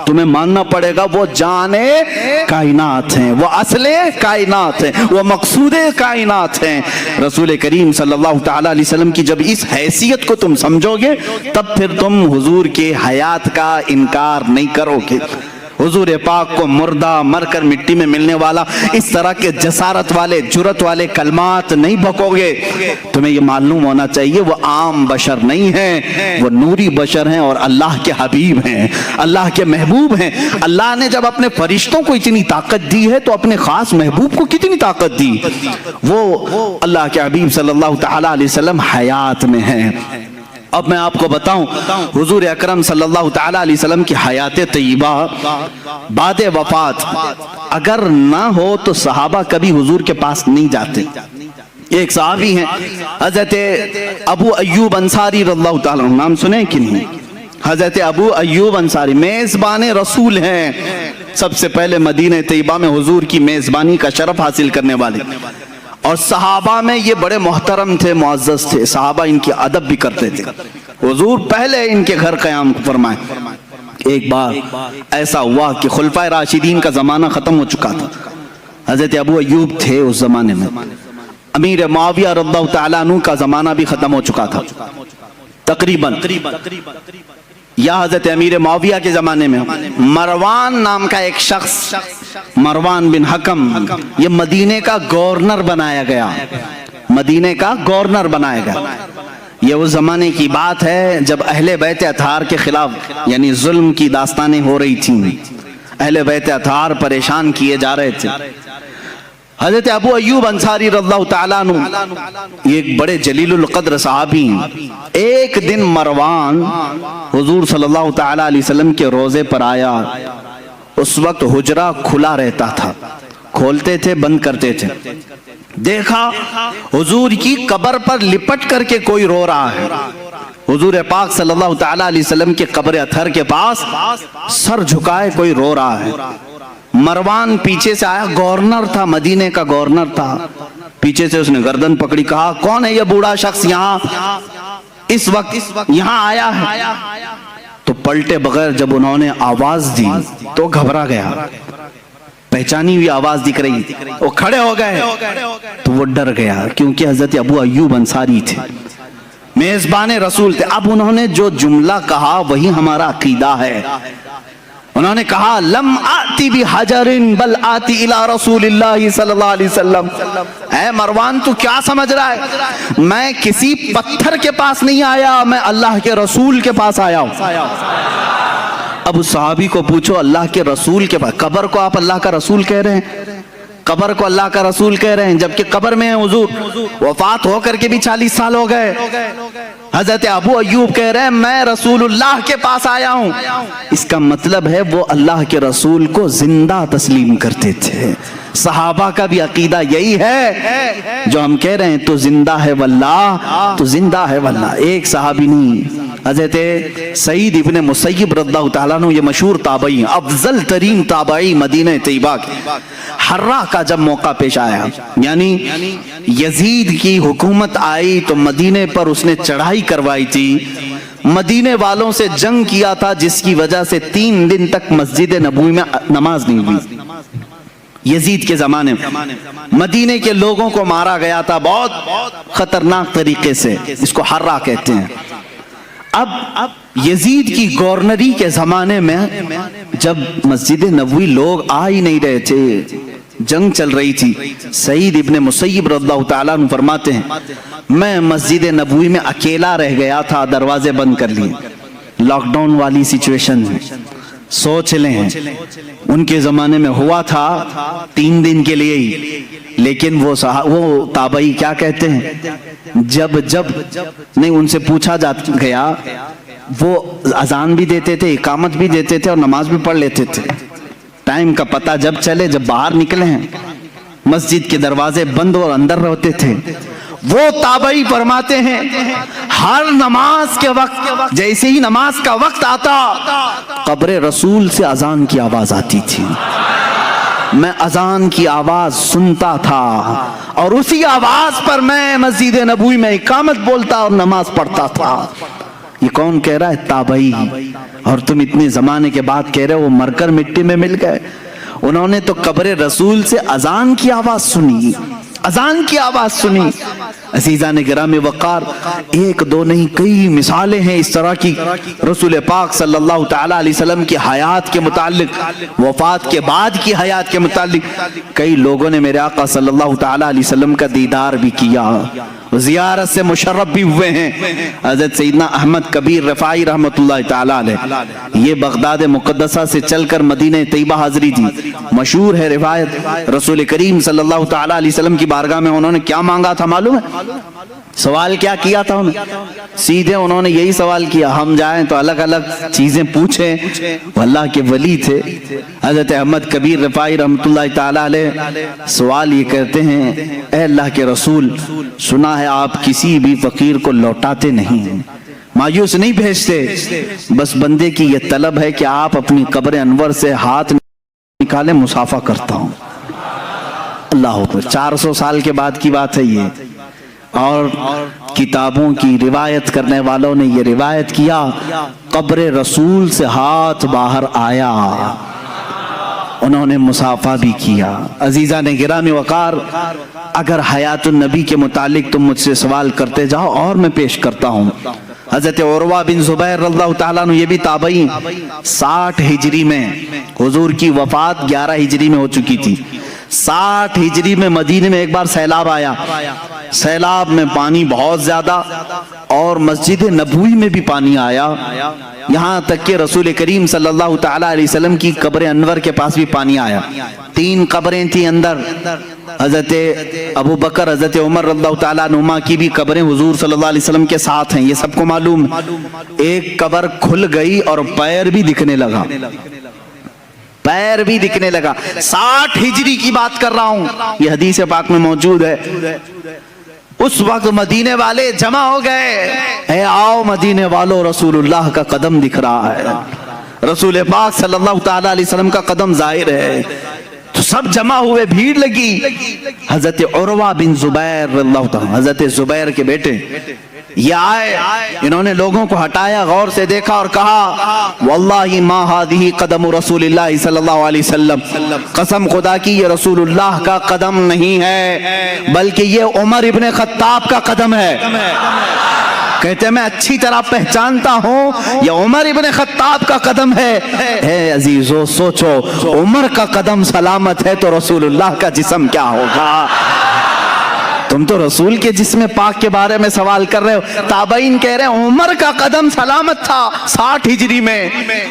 تمہیں ماننا پڑے گا وہ جانے کائنات ہیں، وہ اصل کائنات ہیں، وہ مقصود کائنات ہیں۔ رسول کریم صلی اللہ تعالیٰ علیہ وسلم کی جب اس حیثیت کو تم سمجھو گے تب پھر تم حضور کے حیات کا انکار نہیں کرو گے۔ حضور پاک کو مردہ مر کر مٹی میں ملنے والا اس طرح کے جسارت والے جرت والے کلمات نہیں بکو گے۔ تمہیں یہ معلوم ہونا چاہیے وہ عام بشر نہیں ہیں، وہ نوری بشر ہیں اور اللہ کے حبیب ہیں، اللہ کے محبوب ہیں۔ اللہ نے جب اپنے فرشتوں کو اتنی طاقت دی ہے تو اپنے خاص محبوب کو کتنی طاقت دی؟ وہ اللہ کے حبیب صلی اللہ تعالیٰ علیہ وسلم حیات میں ہیں۔ اب میں آپ کو بتاؤں حضور اکرم صلی اللہ تعالیٰ علیہ وسلم کی حیات طیبہ بعد وفات اگر نہ ہو تو صحابہ کبھی حضور کے پاس نہیں جاتے۔ ایک صحابی ہیں حضرت ابو ایوب انصاری رضی اللہ تعالیٰ عنہ، نام سنے کہ نہیں؟ حضرت ابو ایوب انصاری میزبان رسول ہیں، سب سے پہلے مدینہ طیبہ میں حضور کی میزبانی کا شرف حاصل کرنے والے، اور صحابہ میں یہ بڑے محترم تھے، معزز تھے، صحابہ ان کی ادب بھی کرتے تھے، حضور پہلے ان کے گھر قیام فرمائے۔ ایک بار ایسا ہوا کہ خلفائے راشدین کا زمانہ ختم ہو چکا تھا، حضرت ابو ایوب تھے اس زمانے میں، امیر معاویہ رضی اللہ تعالیٰ عنہ کا زمانہ بھی ختم ہو چکا تھا تقریباً، یا حضرت امیر معاویہ کے زمانے میں مروان نام کا ایک شخص، مروان بن حکم، یہ مدینے کا گورنر بنایا گیا، مدینے کا گورنر بنایا گیا۔ یہ اس زمانے کی بات ہے جب اہل بیت اطہار کے خلاف یعنی ظلم کی داستانیں ہو رہی تھیں، اہل بیت اطہار پریشان کیے جا رہے تھے۔ حضرت ابو ایوب انصاری رضی اللہ تعالیٰ عنہ یہ ایک بڑے جلیل القدر صحابی ہیں۔ ایک دن مروان حضور صلی اللہ تعالیٰ علیہ وسلم کے روزے پر آیا، اس وقت حجرہ کھلا رہتا تھا، کھولتے تھے بند کرتے تھے، دیکھا حضور کی قبر پر لپٹ کر کے کوئی رو رہا ہے، حضور پاک صلی اللہ تعالیٰ علیہ وسلم کے قبر اطہر کے پاس سر جھکائے کوئی رو رہا ہے۔ مروان پیچھے سے آیا، گورنر تھا، مدینے کا گورنر تھا، پیچھے سے اس نے گردن پکڑی، کہا کون ہے یہ بوڑھا شخص یہاں اس وقت یہاں آیا ہے؟ تو پلٹے بغیر جب انہوں نے آواز دی تو گھبرا گیا، پہچانی ہوئی آواز دکھ رہی، وہ کھڑے ہو گئے تو وہ ڈر گیا، کیونکہ حضرت ابو ایوب انصاری تھے، میزبان رسول تھے۔ اب انہوں نے جو جملہ کہا وہی ہمارا عقیدہ ہے، انہوں نے کہا لم آتی بحجر بل آتی الى رسول اللہ صلی اللہ علیہ وسلم۔ اے مروان تو کیا سمجھ رہا ہے، میں کسی پتھر کے پاس نہیں آیا، میں اللہ کے رسول کے پاس آیا ہوں۔ اب اس صحابی کو پوچھو اللہ کے رسول کے پاس، قبر کو آپ اللہ کا رسول کہہ رہے ہیں؟ قبر کو اللہ کا رسول کہہ رہے ہیں جبکہ قبر میں ہیں حضور، وفات ہو کر کے بھی 40 سال ہو گئے۔ حضرت ابو ایوب کہہ رہے ہیں میں رسول اللہ کے پاس آیا ہوں، اس کا مطلب ہے وہ اللہ کے رسول کو زندہ تسلیم کرتے تھے۔ صحابہ کا بھی عقیدہ یہی ہے جو ہم کہہ رہے ہیں، تو زندہ ہے واللہ، تو زندہ ہے واللہ۔ ایک صحابی نہیں، حضرت سعید ابن مسیب رضی اللہ تعالیٰ عنہ، یہ مشہور تابعی ہیں، افضل ترین تابعی مدینہ طیبہ کے۔ حرہ کا جب موقع پیش آیا، یعنی یزید کی حکومت آئی تو مدینے پر اس نے چڑھائی کروائی تھی، مدینے والوں سے جنگ کیا تھا، جس کی وجہ سے 3 دن تک مسجد نبوی میں نماز نہیں ہوئی۔ یزید کے زمانے میں مدینے کے لوگوں کو مارا گیا تھا بہت خطرناک طریقے سے، اس کو حرہ کہتے ہیں۔ اب یزید کی گورنری کے زمانے میں جب مسجد نبوی لوگ آ ہی نہیں رہے تھے، جنگ چل رہی تھی، سعید ابن مسیب رضی اللہ تعالیٰ عنہ فرماتے ہیں میں مسجد نبوی میں اکیلا رہ گیا تھا، دروازے بند کر لیے، لاک ڈاؤن والی سچویشن میں۔ سوچ لیں ان کے زمانے میں ہوا تھا 3 دن کے لیے ہی، لیکن وہ تابعی کیا کہتے ہیں، جب نہیں ان سے پوچھا گیا، وہ اذان بھی دیتے تھے، اقامت بھی دیتے تھے اور نماز بھی پڑھ لیتے تھے۔ ٹائم کا پتہ جب چلے، جب باہر نکلے ہیں، مسجد کے دروازے بند اور اندر رہتے تھے۔ وہ تابعی فرماتے ہیں ہر نماز کے وقت، جیسے ہی نماز کا وقت آتا، قبر رسول سے اذان کی آواز آتی تھی، میں اذان کی آواز سنتا تھا اور اسی آواز پر میں مسجد نبوی میں اقامت بولتا اور نماز پڑھتا تھا۔ یہ کون کہہ رہا ہے؟ تابعی۔ اور تم اتنے زمانے کے بعد کہہ رہے ہو وہ مر کر مٹی میں مل گئے۔ انہوں نے تو قبر رسول سے اذان کی آواز سنی، اذان کی آواز سنی۔ عزیزان گرامی وقار، 1 2 نہیں کئی مثالیں ہیں اس طرح کی رسول پاک صلی اللہ تعالیٰ علیہ وسلم کی حیات کے متعلق، وفات کے بعد کی حیات کے متعلق۔ کئی لوگوں نے میرے آقا صلی اللہ تعالیٰ علیہ وسلم کا دیدار بھی کیا، زیارت سے مشرف بھی ہوئے ہیں۔ حضرت سیدنا احمد کبیر رفاعی رحمت اللہ تعالیٰ علیہ، یہ بغداد مقدسہ سے چل کر مدینہ طیبہ حاضری تھی۔ مشہور ہے روایت، رسول کریم صلی اللہ تعالیٰ علیہ وسلم کی بارگاہ میں انہوں نے کیا مانگا تھا معلوم ہے؟ سوال کیا کیا تھا انہوں؟ سیدھے انہوں نے یہی سوال کیا، ہم جائیں تو الگ الگ چیزیں پوچھیں۔ وہ اللہ کے ولی تھے حضرت احمد کبیر رفاعی رحمت اللہ تعالیٰ علیہ، سوال یہ کرتے ہیں اے اللہ کے رسول، سنا ہے آپ کسی بھی فقیر کو لوٹاتے نہیں، مایوس نہیں بھیجتے، بس بندے کی یہ طلب ہے کہ آپ اپنی قبر انور سے ہاتھ نکالیں، مصافحہ کرتا ہوں۔ اللہ اکبر، 400 سال کے بعد کی بات ہے یہ، اور کتابوں کی روایت کرنے والوں نے یہ روایت کیا، قبر رسول سے ہاتھ باہر آیا، انہوں نے مصافحہ بھی کیا۔ عزیزان گرامی وقار، اگر حیات النبی کے متعلق تم مجھ سے سوال کرتے جاؤ اور میں پیش کرتا ہوں۔ حضرت عروہ بن زبیر رضی اللہ تعالیٰ عنہ، یہ بھی تابعی، 60 ہجری میں، حضور کی وفات 11 ہجری میں ہو چکی تھی، 60 ہجری میں مدینے میں ایک بار سیلاب آیا، سیلاب میں پانی بہت زیادہ اور مسجد نبوی میں بھی پانی آیا، یہاں تک کہ رسول کریم صلی اللہ تعالیٰ علیہ وسلم کی قبر انور کے پاس بھی پانی آیا۔ 3 قبریں تھیں اندر، حضرت ابو بکر، حضرت عمر رضی اللہ تعالیٰ عنہما کی بھی قبریں حضور صلی اللہ علیہ وسلم کے ساتھ ہیں، یہ سب کو معلوم ہے۔ ایک قبر کھل گئی اور پیر بھی دکھنے لگا، پیر بھی دکھنے لگا، 60 ہجری کی بات کر رہا ہوں، یہ حدیث پاک میں موجود ہے۔ اس وقت مدینے والے جمع ہو گئے، اے آؤ مدینے والو، رسول اللہ کا قدم دکھ رہا ہے، رسول پاک صلی اللہ تعالیٰ علیہ وسلم کا قدم ظاہر ہے، تو سب جمع ہوئے، بھیڑ لگی۔ حضرت عروہ بن زبیر رضی اللہ تعالیٰ، حضرت زبیر کے بیٹے، یہ آئے، انہوں نے لوگوں کو ہٹایا، غور سے دیکھا اور کہا واللہ ما هذه قدم رسول اللہ صلی اللہ علیہ وسلم، قسم خدا کی یہ رسول اللہ کا قدم نہیں ہے بلکہ یہ عمر ابن خطاب کا قدم ہے۔ کہتے ہیں میں اچھی طرح پہچانتا ہوں یہ عمر ابن خطاب کا قدم ہے۔ اے عزیزو سوچو، عمر کا قدم سلامت ہے تو رسول اللہ کا جسم کیا ہوگا؟ تم تو رسول کے جسم پاک کے بارے میں سوال کر رہے ہو. تابعین کہہ رہے ہیں عمر کا قدم سلامت تھا 60 ہجری میں.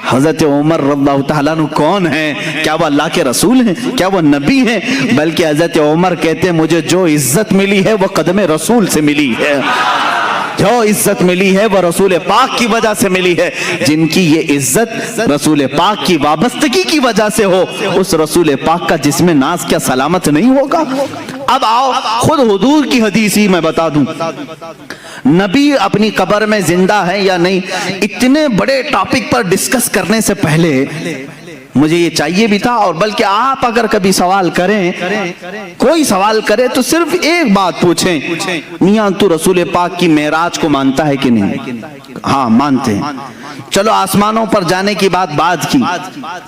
حضرت عمر رضی اللہ تعالیٰ عنہ کون ہیں؟ کیا وہ اللہ کے رسول ہیں؟ کیا وہ نبی ہیں؟ بلکہ حضرت عمر کہتے ہیں مجھے جو عزت ملی ہے وہ قدم رسول سے ملی ہے. جو عزت ملی ہے وہ رسول پاک کی وجہ سے ملی ہے. جن کی یہ عزت رسول پاک کی وابستگی کی وجہ سے ہو, اس رسول پاک کا جسم ناز کیا سلامت نہیں ہوگا؟ اب آؤ خود حضور کی حدیث ہی میں بتا دوں. نبی اپنی قبر میں زندہ ہے یا نہیں, اتنے بڑے ٹاپک پر ڈسکس کرنے سے پہلے مجھے یہ چاہیے بھی تھا, اور بلکہ آپ اگر کبھی سوال کریں, کوئی سوال کرے تو صرف ایک بات پوچھیں, میاں تو رسول پاک کی معراج کو مانتا ہے کہ نہیں؟ ہاں مانتے ہیں. چلو آسمانوں پر جانے کی بات کی,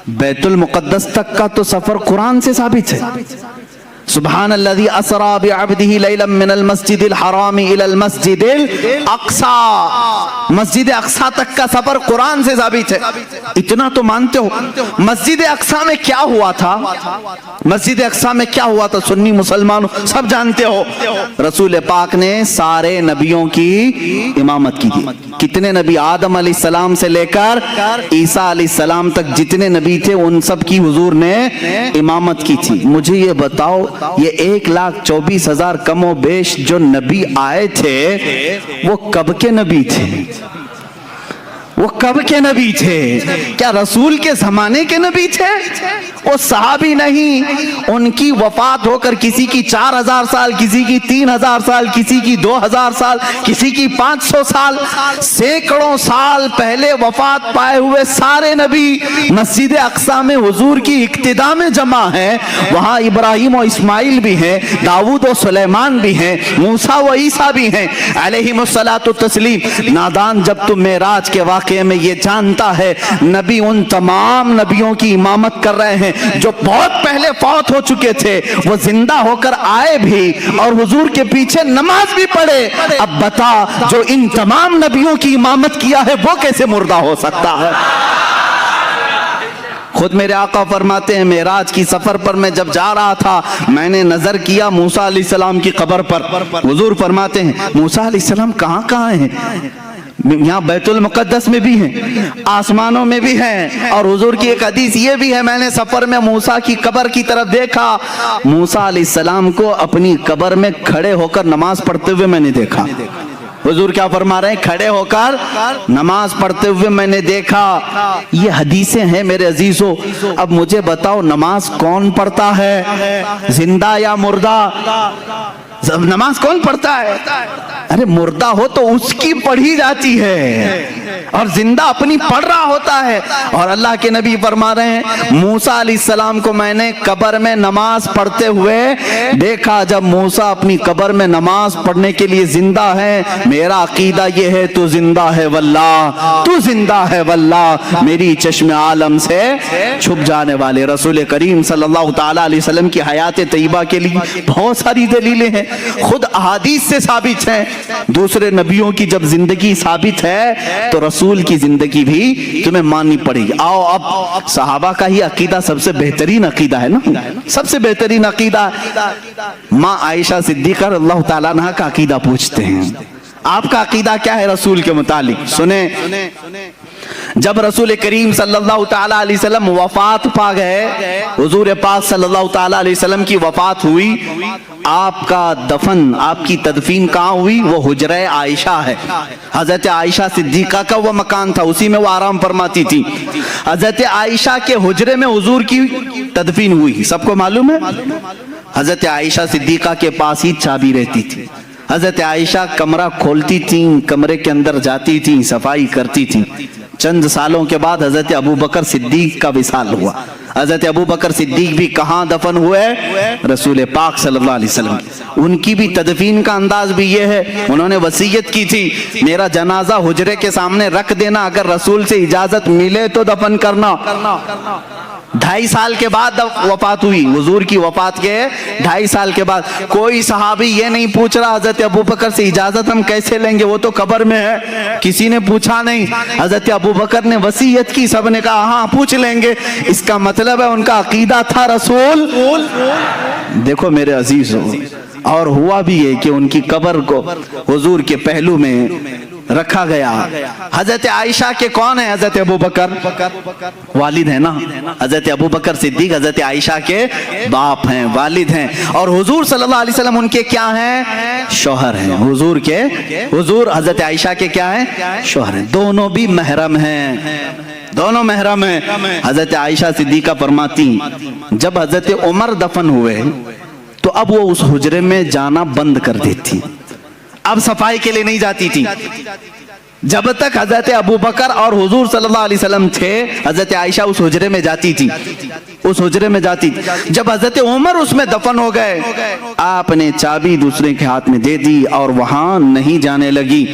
بیت المقدس تک کا تو سفر قرآن سے ثابت ہے. سبحان الذی اسرا بعبدہ لیلا من المسجد الحرام الى المسجد الاقصی, مسجد اقصی تک کا سفر قرآن سے ثابت ہے. اتنا تو مانتے ہو. مسجد اقصی میں کیا ہوا تھا؟ مسجد اقصی میں کیا ہوا تھا سنی مسلمانوں سب جانتے ہو. رسول پاک نے سارے نبیوں کی امامت کی تھی. کتنے نبی؟ آدم علیہ السلام سے لے کر عیسیٰ علیہ السلام تک جتنے نبی تھے ان سب کی حضور نے امامت کی تھی. مجھے یہ بتاؤ, یہ 1,24,000 کم و بیش جو نبی آئے تھے وہ کب کے نبی تھے؟ وہ کب کے نبی تھے؟ کیا رسول کے زمانے کے نبی تھے؟ وہ صحابی نہیں. ان کی وفات ہو کر کسی کی 4,000 سال, کسی کی 3,000 سال, کسی کی 2,000 سال, کسی کی 500 سال, سینکڑوں سال پہلے وفات پائے ہوئے سارے نبی مسجد اقصی میں حضور کی اقتداء میں جمع ہیں. وہاں ابراہیم و اسماعیل بھی ہیں, داؤد و سلیمان بھی ہیں, موسیٰ و عیسیٰ بھی ہیں علیہم الصلاۃ والتسلیم. نادان جب تم معراج کے واقعے میں یہ جانتا ہے نبی ان تمام نبیوں کی امامت کر رہے ہیں جو بہت پہلے فوت ہو چکے تھے, وہ زندہ ہو کر آئے بھی اور حضور کے پیچھے نماز بھی پڑھے. اب بتا جو ان تمام نبیوں کی امامت کیا ہے وہ کیسے مردہ ہو سکتا ہے؟ خود میرے آقا فرماتے ہیں معراج کی سفر پر میں جب جا رہا تھا میں نے نظر کیا موسیٰ علیہ السلام کی قبر پر. حضور فرماتے ہیں موسیٰ علیہ السلام کہاں کہاں ہیں؟ یہاں بیت المقدس میں بھی ہیں, آسمانوں میں بھی ہیں. اور حضور کی ایک حدیث یہ بھی ہے, میں نے سفر میں موسیٰ کی قبر کی طرف دیکھا, موسیٰ علیہ السلام کو اپنی قبر میں کھڑے ہو کر نماز پڑھتے ہوئے میں نے دیکھا. حضور کیا فرما رہے ہیں؟ کھڑے ہو کر نماز پڑھتے ہوئے میں نے دیکھا. یہ حدیثیں ہیں میرے عزیزو. اب مجھے بتاؤ نماز کون پڑھتا ہے, زندہ یا مردہ؟ نماز کون پڑھتا ہے؟ ارے مردہ ہو تو اس کی پڑھی جاتی ہے اور زندہ اپنی پڑھ رہا ہوتا ہے. اور اللہ کے نبی فرما رہے ہیں موسیٰ علیہ السلام کو میں نے قبر میں نماز پڑھتے ہوئے دیکھا. جب موسیٰ اپنی قبر میں نماز پڑھنے کے لیے زندہ ہے, میرا عقیدہ یہ ہے تو زندہ ہے واللہ, تو زندہ ہے واللہ. میری چشم عالم سے چھپ جانے والے رسول کریم صلی اللہ تعالی علیہ وسلم کی حیات طیبہ کے لیے بہت ساری دلیلیں ہیں, خود احادیث سے ثابت ہیں. دوسرے نبیوں کی جب زندگی ثابت ہے تو رسول کی زندگی بھی تمہیں ماننی پڑے گی. آؤ اب صحابہ کا ہی عقیدہ سب سے بہترین عقیدہ ہے نا, سب سے بہترین عقیدہ. ماں عائشہ صدیقہ رضی اللہ تعالیٰ عنہا کا عقیدہ پوچھتے ہیں, آپ کا عقیدہ کیا ہے رسول کے متعلق؟ سنیں. جب رسول کریم صلی اللہ تعالیٰ علیہ وسلم وفات پا گئے, حضور پاک صلی اللہ تعالیٰ علیہ وسلم کی وفات ہوئی, آپ کا دفن, آپ کی تدفین کہاں ہوئی؟ وہ حجرہ عائشہ ہے. حضرت عائشہ صدیقہ کا وہ مکان تھا, اسی میں وہ آرام فرماتی تھی. حضرت عائشہ کے حجرے میں حضور کی تدفین ہوئی, سب کو معلوم ہے. حضرت عائشہ صدیقہ کے پاس ہی چابی رہتی تھی. حضرت عائشہ کمرہ کھولتی تھیں, کمرے کے اندر جاتی تھیں, صفائی کرتی تھیں. چند سالوں کے بعد حضرت ابو بکر صدیق کا وصال ہوا. حضرت ابو بکر صدیق بھی کہاں دفن ہوئے؟ رسول پاک صلی اللہ علیہ وسلم. ان کی بھی تدفین کا انداز بھی یہ ہے, انہوں نے وصیت کی تھی میرا جنازہ حجرے کے سامنے رکھ دینا, اگر رسول سے اجازت ملے تو دفن کرنا. 2.5 سال کے بعد وفات ہوئی, حضور کی وفات کے 2.5 سال کے بعد. کوئی صحابی یہ نہیں پوچھ رہا حضرت ابو بکر سے اجازت ہم کیسے لیں گے, وہ تو قبر میں ہے, کسی نے پوچھا نہیں. حضرت ابو بکر نے وصیت کی, سب نے کہا ہاں پوچھ لیں گے. اس کا مطلب ہے ان کا عقیدہ تھا رسول. دیکھو میرے عزیزو, اور ہوا بھی ہے کہ ان کی قبر کو حضور کے پہلو میں رکھا گیا. حضرت عائشہ کے کون ہیں؟ حضرت ابو بکر والد ہیں نا. حضرت ابو بکر صدیق حضرت عائشہ کے باپ ہیں، والد ہیں. اور حضور صلی اللہ علیہ وسلم ان کے کیا ہیں؟ شوہر ہیں. حضور حضرت عائشہ کے کیا ہیں؟ شوہر ہیں. دونوں بھی محرم ہیں، دونوں محرم ہیں. حضرت عائشہ صدیقہ فرماتی جب حضرت عمر دفن ہوئے تو اب وہ اس حجرے میں جانا بند کر دیتی، اب صفائی کے لیے نہیں جاتی تھی. جب تک حضرت ابو بکر اور حضور صلی اللہ علیہ وسلم تھے حضرت عائشہ اس حجرے میں جاتی تھی، اس حجرے میں جاتی تھی. جب حضرت عمر اس میں دفن ہو گئے آپ نے چابی دوسرے کے ہاتھ میں دے دی اور وہاں نہیں جانے لگی.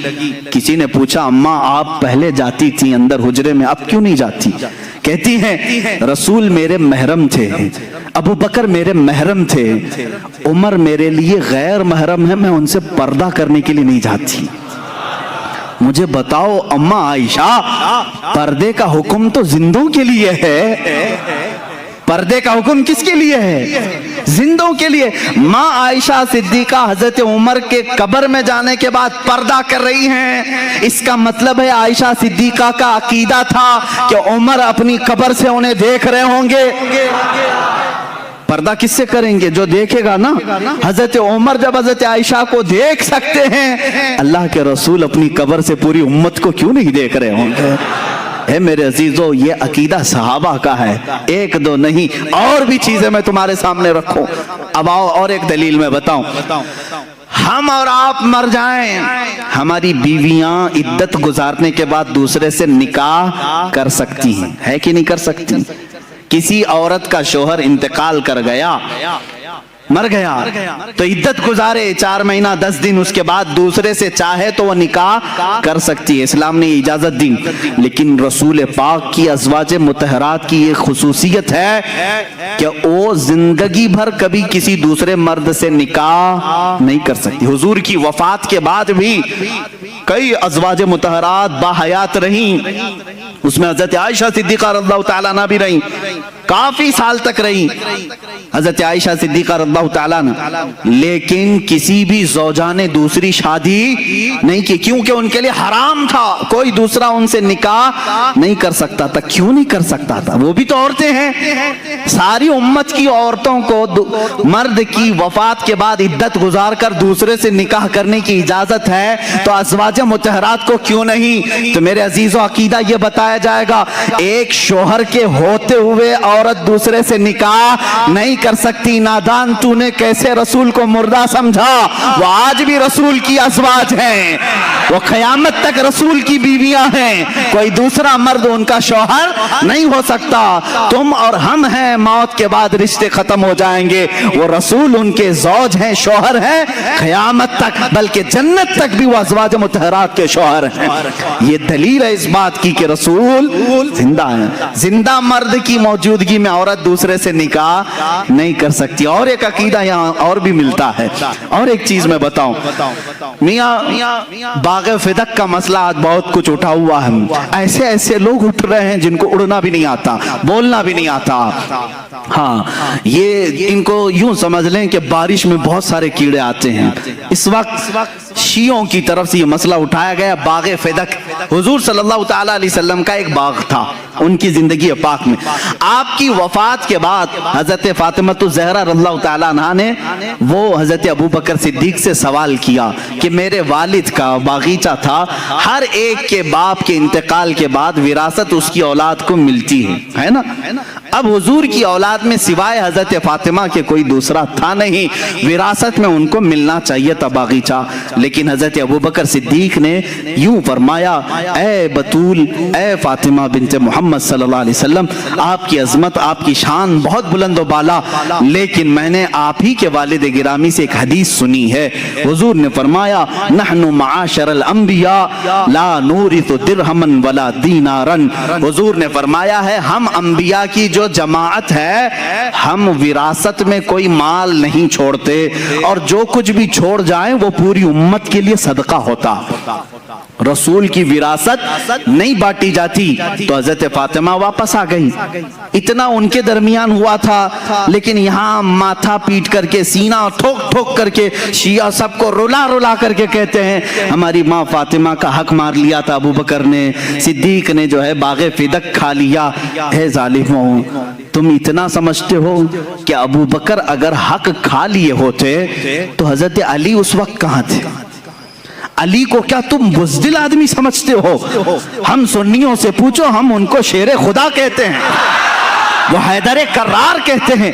کسی نے پوچھا اماں آپ پہلے جاتی تھی اندر حجرے میں، اب کیوں نہیں جاتی؟ کہتی ہیں رسول میرے محرم تھے، ابو بکر میرے محرم تھے، عمر میرے لیے غیر محرم ہے، میں ان سے پردہ کرنے کے لیے نہیں جاتی. مجھے بتاؤ اماں عائشہ، پردے کا حکم تو زندوں کے لیے ہے، پردے کا حکم کس کے لیے ہے؟ زندوں کے لیے. ماں عائشہ صدیقہ حضرت عمر کے قبر میں جانے کے بعد پردہ کر رہی ہیں. اس کا مطلب ہے عائشہ صدیقہ کا عقیدہ تھا کہ عمر اپنی قبر سے انہیں دیکھ رہے ہوں گے. پردہ کس سے کریں گے؟ جو دیکھے گا نا. حضرت عمر جب حضرت عائشہ کو دیکھ سکتے ہیں، اللہ کے رسول اپنی قبر سے پوری امت کو کیوں نہیں دیکھ رہے ہوں گے؟ اے میرے عزیزو، یہ عقیدہ صحابہ کا ہے، ایک دو نہیں. اور بھی چیزیں میں تمہارے سامنے رکھوں. اب آؤ اور ایک دلیل میں بتاؤں. ہم اور آپ مر جائیں، ہماری بیویاں عدت گزارنے کے بعد دوسرے سے نکاح کر سکتی ہیں، ہے کہ نہیں کر سکتی؟ کسی عورت کا شوہر انتقال کر گیا، مر گیا، تو عدت گزارے 4 مہینہ 10 دن، اس کے بعد دوسرے سے چاہے تو وہ نکاح کر سکتی ہے. اسلام نے اجازت دی. لیکن رسول پاک کی ازواج مطہرات کی یہ خصوصیت ہے کہ وہ زندگی بھر کبھی کسی دوسرے مرد سے نکاح نہیں کر سکتی. حضور کی وفات کے بعد بھی کئی ازواج مطہرات باحیات رہیں، اس میں حضرت عائشہ صدیقہ رضی اللہ تعالیٰ عنہ بھی رہیں، کافی سال تک رہیں حضرت عائشہ صدیقہ رضی اللہ تعالیٰ عنہ. لیکن کسی بھی زوجہ نے دوسری شادی نہیں کی، کیونکہ ان کے لیے حرام تھا، کوئی دوسرا ان سے نکاح نہیں کر سکتا تھا. کیوں نہیں کر سکتا تھا؟ وہ بھی تو عورتیں ہیں. ساری امت کی عورتوں کو مرد کی وفات کے بعد عدت گزار کر دوسرے سے نکاح کرنے کی اجازت ہے، تو ازواج مطہرات کو کیوں نہیں؟ تو میرے عزیزو، عقیدہ یہ بتایا جائے گا ایک شوہر کے ہوتے ہوئے عورت دوسرے سے نکاح نہیں کر سکتی. نادان تو نے کیسے رسول کو مردہ سمجھا؟ وہ آج بھی رسول کی ازواج ہیں، وہ قیامت تک رسول کی بیویاں ہیں. کوئی دوسرا مرد ان کا شوہر نہیں ہو سکتا. تم اور ہم ہیں، موت کے بعد رشتے ختم ہو جائیں گے. وہ رسول ان کے زوج ہیں، شوہر ہیں قیامت تک، بلکہ جنت تک بھی وہ ازواج مطہرات کے شوہر ہیں. یہ دلیل ہے اس بات کی کہ رسول زندہ ہیں. زندہ مرد کی موجودگی میں عورت دوسرے سے نکاح نہیں کر سکتی. اور ایک عقیدہ یہاں اور بھی ملتا ہے. اور ایک چیز میں بتاؤں، میاں باغ فدق کا مسئلہ آج بہت کچھ اٹھا ہوا ہے. ایسے ایسے لوگ اٹھ رہے ہیں جن کو اڑنا بھی نہیں آتا، بولنا بھی نہیں آتا. ہاں، یہ ان کو یوں سمجھ لیں کہ بارش میں بہت سارے کیڑے آتے ہیں. اس وقت شیعوں کی طرف سے یہ مسئلہ اٹھایا گیا. باغ فدق حضور صلی اللہ تعالیٰ علیہ وسلم کا ایک باغ تھا ان کی زندگی پاک میں. آپ کی وفات کے بعد حضرت فاطمہ الزہرا رضی اللہ تعالیٰ عنہ نے وہ حضرت ابو بکر صدیق سے سوال کیا کہ میرے والد کا باغیچہ تھا، ہر ایک کے باپ کے انتقال کے بعد وراثت اس کی اولاد کو ملتی ہے نا. اب حضور کی اولاد میں سوائے حضرت فاطمہ کے کوئی دوسرا تھا نہیں، وراثت میں ان کو ملنا چاہیے تھا باغیچہ. لیکن حضرت ابو بکر صدیق نے یوں فرمایا، اے بطول، اے فاطمہ بنت محمد صلی اللہ علیہ وسلم، آپ کی عظمت، آپ کی شان بہت بلند و بالا، لیکن میں نے آپ ہی کے والد گرامی سے ایک حدیث سنی ہے. حضور نے فرمایا، نحن معاشر الانبیاء لا نورث درہما ولا دینارا. حضور نے فرمایا ہے ہم انبیاء کی جو جماعت ہے، ہم وراثت میں کوئی مال نہیں چھوڑتے، اور جو کچھ بھی چھوڑ جائیں وہ پوری امت کے لیے صدقہ ہوتا. رسول کی وراثت نہیں بانٹی جاتی تو حضرت فاطمہ واپس آ گئی. اتنا ان کے درمیان ہوا تھا، لیکن یہاں ماتھا پیٹ کر کے، سینہ ٹھوک ٹھوک کر کے شیعہ سب کو رلا رلا کر کے کہتے ہیں ہماری ماں فاطمہ کا حق مار لیا تھا ابو بکر نے، صدیق نے جو ہے باغ فدق کھا لیا. اے ظالموں، تم اتنا سمجھتے ہو کہ ابو بکر اگر حق کھا لیے ہوتے تو حضرت علی اس وقت کہاں تھے؟ علی کو کیا تم بزدل آدمی سمجھتے ہو؟ ہم سنیوں سے پوچھو، ہم ان کو شیر خدا کہتے ہیں، وہ حیدر کرار کہتے ہیں،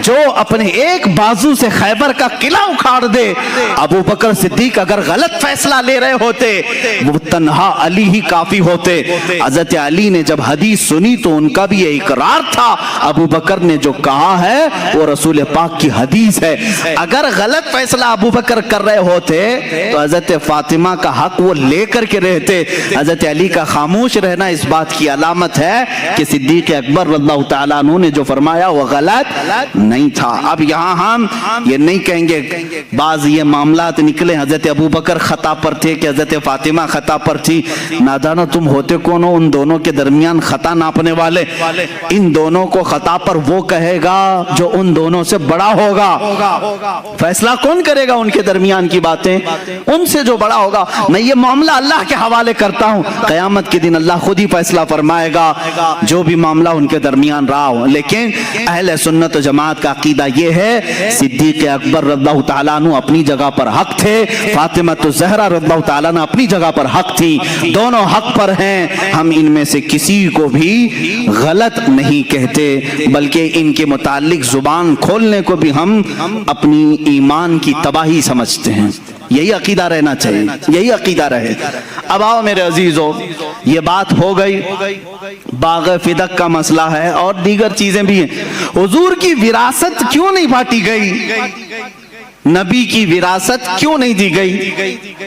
جو اپنے ایک بازو سے خیبر کا قلعہ اکھاڑ دے. ابو بکر صدیق اگر غلط فیصلہ لے رہے ہوتے وہ تنہا علی ہی کافی ہوتے. حضرت علی نے جب حدیث سنی تو ان کا بھی یہ اقرار تھا ابو بکر نے جو کہا ہے وہ رسول پاک کی حدیث ہے. اگر غلط فیصلہ ابو بکر کر رہے ہوتے تو حضرت فاطمہ کا حق وہ لے کر کے رہتے. حضرت علی کا خاموش رہنا اس بات کی علامت ہے کہ صدیق اکبر رضی اللہ تعالیٰ عنہ نے جو فرمایا وہ غلط نہیں تھا. اب یہاں ہم یہ نہیں کہیں گے بعض یہ معاملات نکلے حضرت ابو بکر خطا پر تھے کہ حضرت فاطمہ خطا پر تھی. نادانو تم ہوتے کون ہو ان دونوں کے درمیان خطا ناپنے والے؟ ان دونوں کو خطا پر وہ کہے گا جو ان دونوں سے بڑا ہوگا. فیصلہ کون کرے گا ان کے درمیان کی باتیں؟ ان سے جو بڑا ہوگا. میں یہ معاملہ اللہ کے حوالے کرتا ہوں، قیامت کے دن اللہ خود ہی فیصلہ فرمائے گا جو بھی معاملہ ان کے درمیان رہا ہو. لیکن اہل سنت و جماعت کا عقیدہ یہ ہے صدیق اکبر رضی اللہ تعالیٰ عنہ اپنی جگہ پر حق تھے، فاطمہ الزہرا رضی اللہ تعالیٰ عنہ اپنی جگہ پر حق تھی، دونوں حق پر ہیں. ہم ان میں سے کسی کو بھی غلط نہیں کہتے، بلکہ ان کے متعلق زبان کھولنے کو بھی ہم اپنی ایمان کی تباہی سمجھتے ہیں. یہی عقیدہ رہنا چاہیے، یہی عقیدہ رہے. اب آؤ میرے عزیزو، یہ بات ہو گئی، باغ فدق کا مسئلہ ہے اور دیگر چیزیں بھی ہیں. حضور کی وراثت کیوں نہیں بانٹی گئی؟ نبی کی وراثت کیوں نہیں دی گئی؟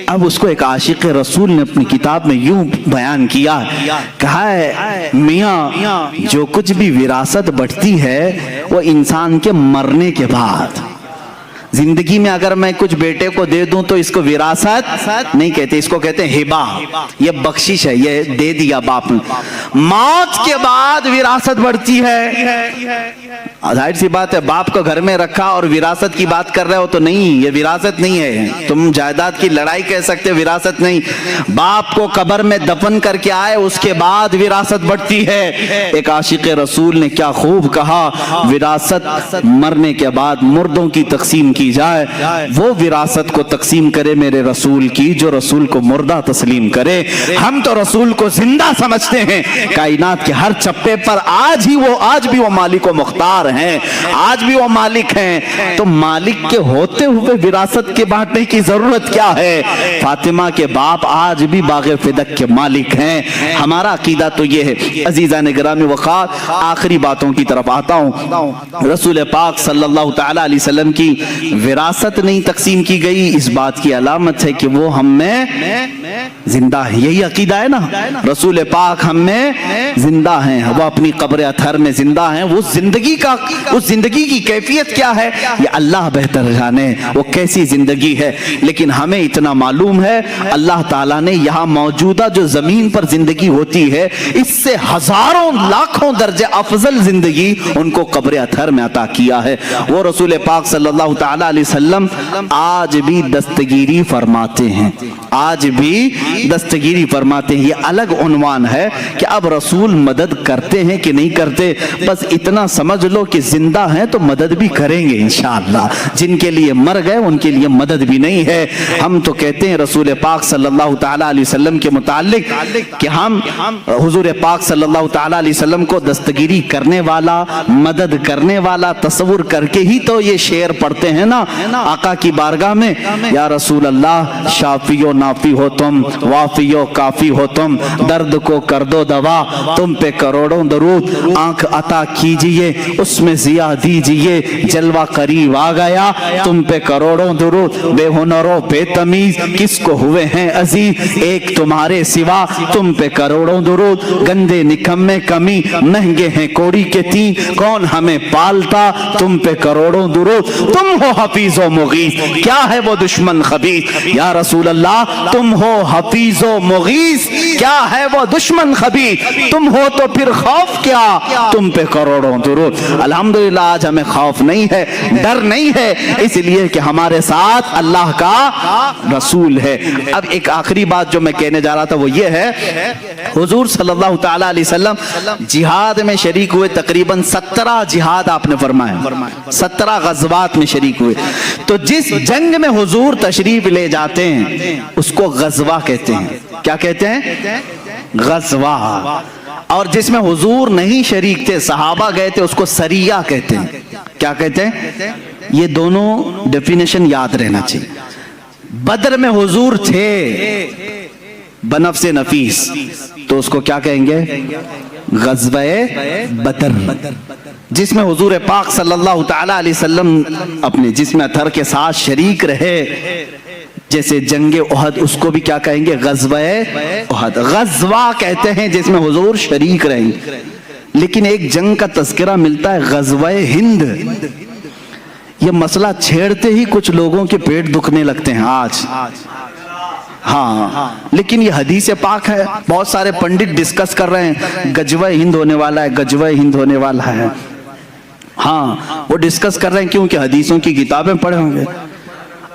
اب اس کو ایک عاشق رسول نے اپنی کتاب میں یوں بیان کیا، کہا ہے میاں جو کچھ بھی وراثت بڑھتی ہے وہ انسان کے مرنے کے بعد. زندگی میں اگر میں کچھ بیٹے کو دے دوں تو اس کو وراثت نہیں کہتے، اس کو کہتے ہیں ہبہ، یہ بخشش ہے، یہ دے دیا باپ نے. موت کے بعد وراثت بڑھتی ہے. ظاہر سی بات ہے، باپ کو گھر میں رکھا اور وراثت کی بات کر رہے ہو تو نہیں، یہ وراثت نہیں ہے. تم جائیداد کی لڑائی کہہ سکتے، وراثت نہیں. باپ کو قبر میں دفن کر کے آئے اس کے بعد وراثت بڑھتی ہے. ایک عاشق رسول نے کیا خوب کہا، وراثت مرنے کے بعد مردوں کی تقسیم کی جائے، وہ وراثت کو تقسیم کرے میرے رسول کی جو رسول کو مردہ تسلیم کرے. ہم تو رسول کو زندہ سمجھتے ہیں، کائنات کے ہر چپے پر آج بھی وہ مالک و مختار ہیں، آج بھی وہ مالک ہیں. تو مالک کے ہوتے ہوئے وراثت کے بانٹنے کی ضرورت کیا ہے؟ فاطمہ کے باپ آج بھی باغ فدق کے مالک ہیں. ہمارا عقیدہ تو یہ ہے. عزیزان گرامی وقار، آخری باتوں کی طرف آتا ہوں. رسول پاک صلی اللہ تعالی علیہ وسلم کی وراثت نہیں تقسیم کی گئی، اس بات کی علامت ہے کہ وہ ہم میں زندہ ہے. یہی عقیدہ ہے نا، رسول پاک ہم میں زندہ ہیں، وہ اپنی قبر اطہر میں زندہ ہیں. وہ زندگی کی کیفیت کیا ہے یہ اللہ بہتر جانے، وہ کیسی زندگی ہے. لیکن ہمیں اتنا معلوم ہے اللہ تعالیٰ نے یہاں موجودہ جو زمین پر زندگی ہوتی ہے اس سے ہزاروں لاکھوں درجے افضل زندگی ان کو قبر اطہر میں عطا کیا ہے. وہ رسول پاک صلی اللہ تعالیٰ علیہ وسلم آج بھی دستگیری فرماتے ہیں، آج بھی دستگیری فرماتے ہیں. یہ الگ عنوان ہے کہ اب رسول مدد کرتے ہیں کہ نہیں کرتے. بس اتنا سمجھ لو کہ زندہ ہیں تو مدد بھی کریں گے انشاءاللہ. جن کے لیے مر گئے ان کے لیے مدد بھی نہیں ہے. ہم تو کہتے ہیں رسول پاک صلی اللہ تعالیٰ علیہ وسلم کے متعلق کہ ہم حضور پاک صلی اللہ تعالیٰ علیہ وسلم کو دستگیری کرنے والا، مدد کرنے والا تصور کر کے ہی تو یہ شعر پڑھتے ہیں نا آقا کی بارگاہ میں، یا رسول اللہ شافی و نافی ہو تم، وافی و کافی ہو تم، درد کو کر دو دوا، تم پہ کروڑوں درود، آنکھ عطا کیجئے اس میں ضیاء دیجئے، جلوہ قریب آ گیا تم پہ کروڑوں درود، بے ہنر و بے تمیز کس کو ہوئے ہیں عزیز، ایک تمہارے سوا تم پہ کروڑوں درود، گندے نکمے کمی مہنگے ہیں کوڑی کے تین، کون ہمیں پالتا تم پہ کروڑوں درود، تم ہو حفیظ و مغیث, کیا ہے وہ دشمن خبیث. یا رسول اللہ تم ہو حفیظ و مغیث, کیا ہے وہ دشمن خبیث, تم ہو تو پھر خوف کیا, تم پہ کروڑوں درود. الحمدللہ آج ہمیں خوف نہیں ہے, ڈر نہیں ہے, اس لیے کہ ہمارے ساتھ اللہ کا رسول ہے. اب ایک آخری بات جو میں کہنے جا رہا تھا وہ یہ ہے, حضور صلی اللہ تعالی علیہ وسلم جہاد میں شریک ہوئے, تقریباً 17 جہاد آپ نے فرمایا, 17 غزوات میں شریک ہوئے. تو جس جنگ میں حضور تشریف لے جاتے ہیں اس کو غزوہ کہتے ہیں. کیا کہتے ہیں؟ غزوہ. اور جس میں حضور نہیں شریک تھے, صحابہ گئے تھے, اس کو سریہ کہتے ہیں. کیا کہتے ہیں؟ یہ دونوں ڈیفینیشن یاد رہنا چاہیے. بدر میں حضور تھے بنفس نفیس, تو اس کو کیا کہیں گے؟ غزوہ بدر. جس میں حضور پاک صلی اللہ تعالی علیہ وسلم اپنے جسم اطہر کے ساتھ شریک رہے, جیسے جنگ احد, اس کو بھی کیا کہیں گے؟ غزوہ احد. غزوہ کہتے ہیں جس میں حضور شریک رہیں. لیکن ایک جنگ کا تذکرہ ملتا ہے غزوہ ہند. یہ مسئلہ چھیڑتے ہی کچھ لوگوں کے پیٹ دکھنے لگتے ہیں آج. ہاں, لیکن یہ حدیث پاک ہے. بہت سارے پنڈت ڈسکس کر رہے ہیں غزوہ ہند ہونے والا ہے, غزوہ ہند ہونے والا ہے. ہاں, وہ ڈسکس کر رہے ہیں کیونکہ حدیثوں کی کتابیں پڑھے ہوں گے.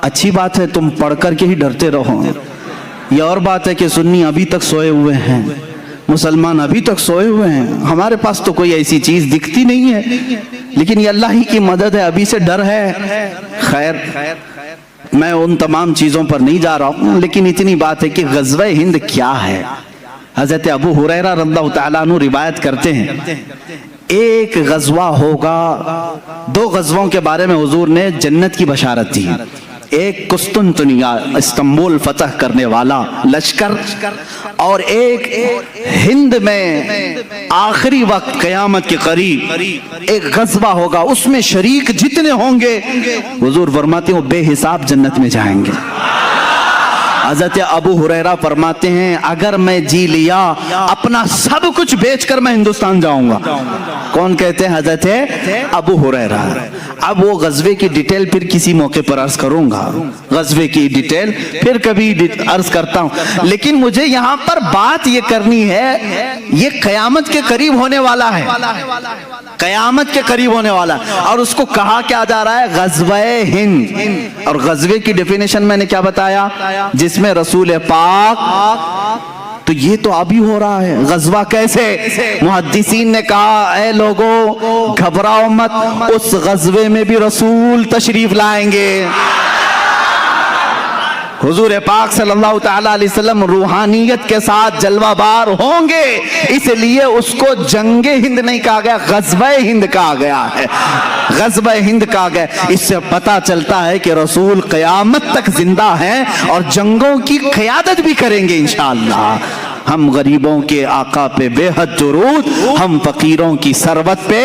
اچھی بات ہے, تم پڑھ کر کے ہی ڈرتے رہو. یہ اور بات ہے کہ سنی ابھی تک سوئے ہوئے ہیں, مسلمان ابھی تک سوئے ہوئے ہیں. ہمارے پاس تو کوئی ایسی چیز دکھتی نہیں ہے, لیکن یہ اللہ ہی کی مدد ہے, ابھی سے ڈر ہے. خیر, میں ان تمام چیزوں پر نہیں جا رہا ہوں, لیکن اتنی بات ہے کہ غزوہ ہند کیا ہے. حضرت ابو ہریرہ رضی اللہ تعالیٰ عنہ روایت کرتے ہیں, ایک غزوہ ہوگا, 2 غزووں کے بارے میں حضور نے جنت کی بشارت دی. ایک قسطنطنیہ استنبول فتح کرنے والا لشکر, اور ایک ہند میں آخری وقت قیامت کے قریب ایک غزوہ ہوگا, اس میں شریک جتنے ہوں گے حضور فرماتے ہیں وہ بے حساب جنت میں جائیں گے. حضرت ابو ہریرہ فرماتے ہیں اگر میں جی لیا اپنا سب کچھ بیچ کر میں ہندوستان جاؤں گا. کون کہتے ہیں؟ حضرت ابو ہریرہ. اب وہ غزوے کی ڈیٹیل پھر کسی موقع پر عرض کروں گا, غزوے کی ڈیٹیل پھر کبھی عرض کرتا ہوں. لیکن مجھے یہاں پر بات یہ کرنی ہے, یہ قیامت کے قریب ہونے والا ہے, قیامت کے قریب ہونے والا, اور اس کو کہا کیا جا رہا ہے؟ غزوہ ہند. اور غزوے کی ڈیفینیشن میں نے کیا بتایا؟ جس میں رسول پاک, تو یہ تو ابھی ہو رہا ہے. غزوہ کیسے؟ محدثین نے کہا اے لوگو گھبراؤ مت, اس غزوے میں بھی رسول تشریف لائیں گے. حضور پاک صلی اللہ تعالی علیہ وسلم روحانیت کے ساتھ جلوہ بار ہوں گے, اس لیے اس کو جنگ ہند نہیں کہا گیا, غزوہ ہند کہا گیا ہے. غزوہ ہند کہا گیا. اس سے پتہ چلتا ہے کہ رسول قیامت تک زندہ ہیں اور جنگوں کی قیادت بھی کریں گے انشاءاللہ. ہم غریبوں کے آقا پہ بے حد درود, ہم فقیروں کی ثروت پہ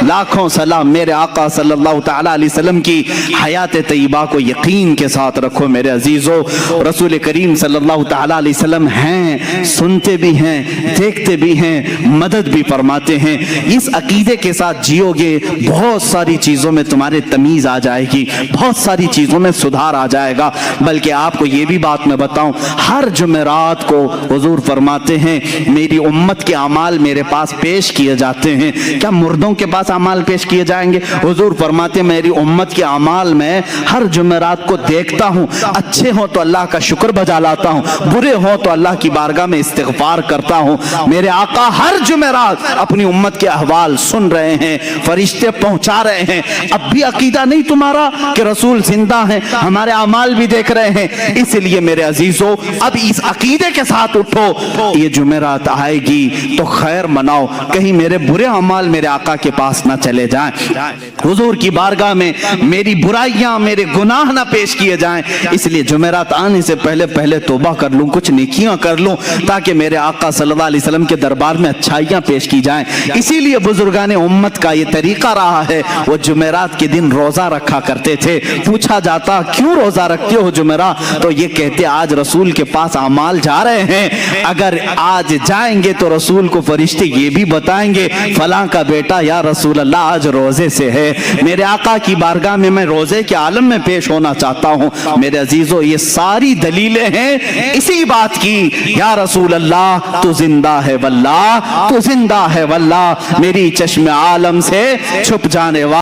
لاکھوں سلام. میرے آقا صلی اللہ تعالی علیہ وسلم کی حیات طیبہ کو یقین کے ساتھ رکھو میرے عزیزو. رسول کریم صلی اللہ تعالی علیہ وسلم ہیں, سنتے بھی ہیں, دیکھتے بھی ہیں, مدد بھی فرماتے ہیں. اس عقیدے کے ساتھ جیو گے, بہت ساری چیزوں میں تمہارے تمیز آ جائے گی, بہت ساری چیزوں میں سدھار آ جائے گا. بلکہ آپ کو یہ بھی بات میں بتاؤں, ہر جمعرات کو حضور فرماتے ہیں میری امت کے اعمال میرے پاس پیش کیے جاتے ہیں. کیا مردوں کے پاس اعمال پیش کیے جائیں گے؟ حضور فرماتے ہیں میری امت کے اعمال میں ہر جمعرات کو دیکھتا ہوں, اچھے ہوں تو اللہ کا شکر بجا لاتا ہوں, برے ہوں تو اللہ کی بارگاہ میں استغفار کرتا ہوں. میرے آقا ہر جمعرات اپنی امت کے احوال سن رہے ہیں, فرشتے پہنچا رہے ہیں. اب بھی عقیدہ نہیں تمہارا کہ رسول زندہ ہیں؟ ہمارے اعمال بھی دیکھ رہے ہیں. اس لیے میرے عزیزو اب اس عقیدے کے ساتھ اٹھو, یہ جمعرات آئے گی تو خیر مناؤ, کہیں میرے برے اعمال میرے آقا کے پاس نہ چلے جائیں. حضور کی بارگاہ میں میری برائیاں, میرے گناہ نہ پیش کیے جائیں. اس لیے جمعرات آنے سے پہلے توبہ کر لوں, کچھ نیکیاں کر لوں, تاکہ میرے آقا صلی اللہ علیہ وسلم کے دربار میں اچھائیاں پیش کی جائیں. اسی لیے بزرگان امت کا یہ طریقہ رہا ہے, وہ جمعرات کے دن روزہ رکھا کرتے تھے. پوچھا جاتا کیوں روزہ رکھتے ہو جمعرات, تو یہ کہتے آج رسول کے پاس اعمال جا رہے ہیں, اگر آج جائیں گے تو رسول کو فرشتے یہ بھی بتائیں گے فلاں کا بیٹا یا رسول اللہ آج روزے سے ہے، میرے آقا کی بارگاہ میں روزے کے عالم میں پیش ہونا چاہتا ہوں۔ میرے عزیزو یہ ساری دلیلیں ہیں اسی بات کی، یا رسول اللہ تو زندہ ہے واللہ، تو زندہ ہے واللہ، میری چشم عالم سے چھپ جانے والا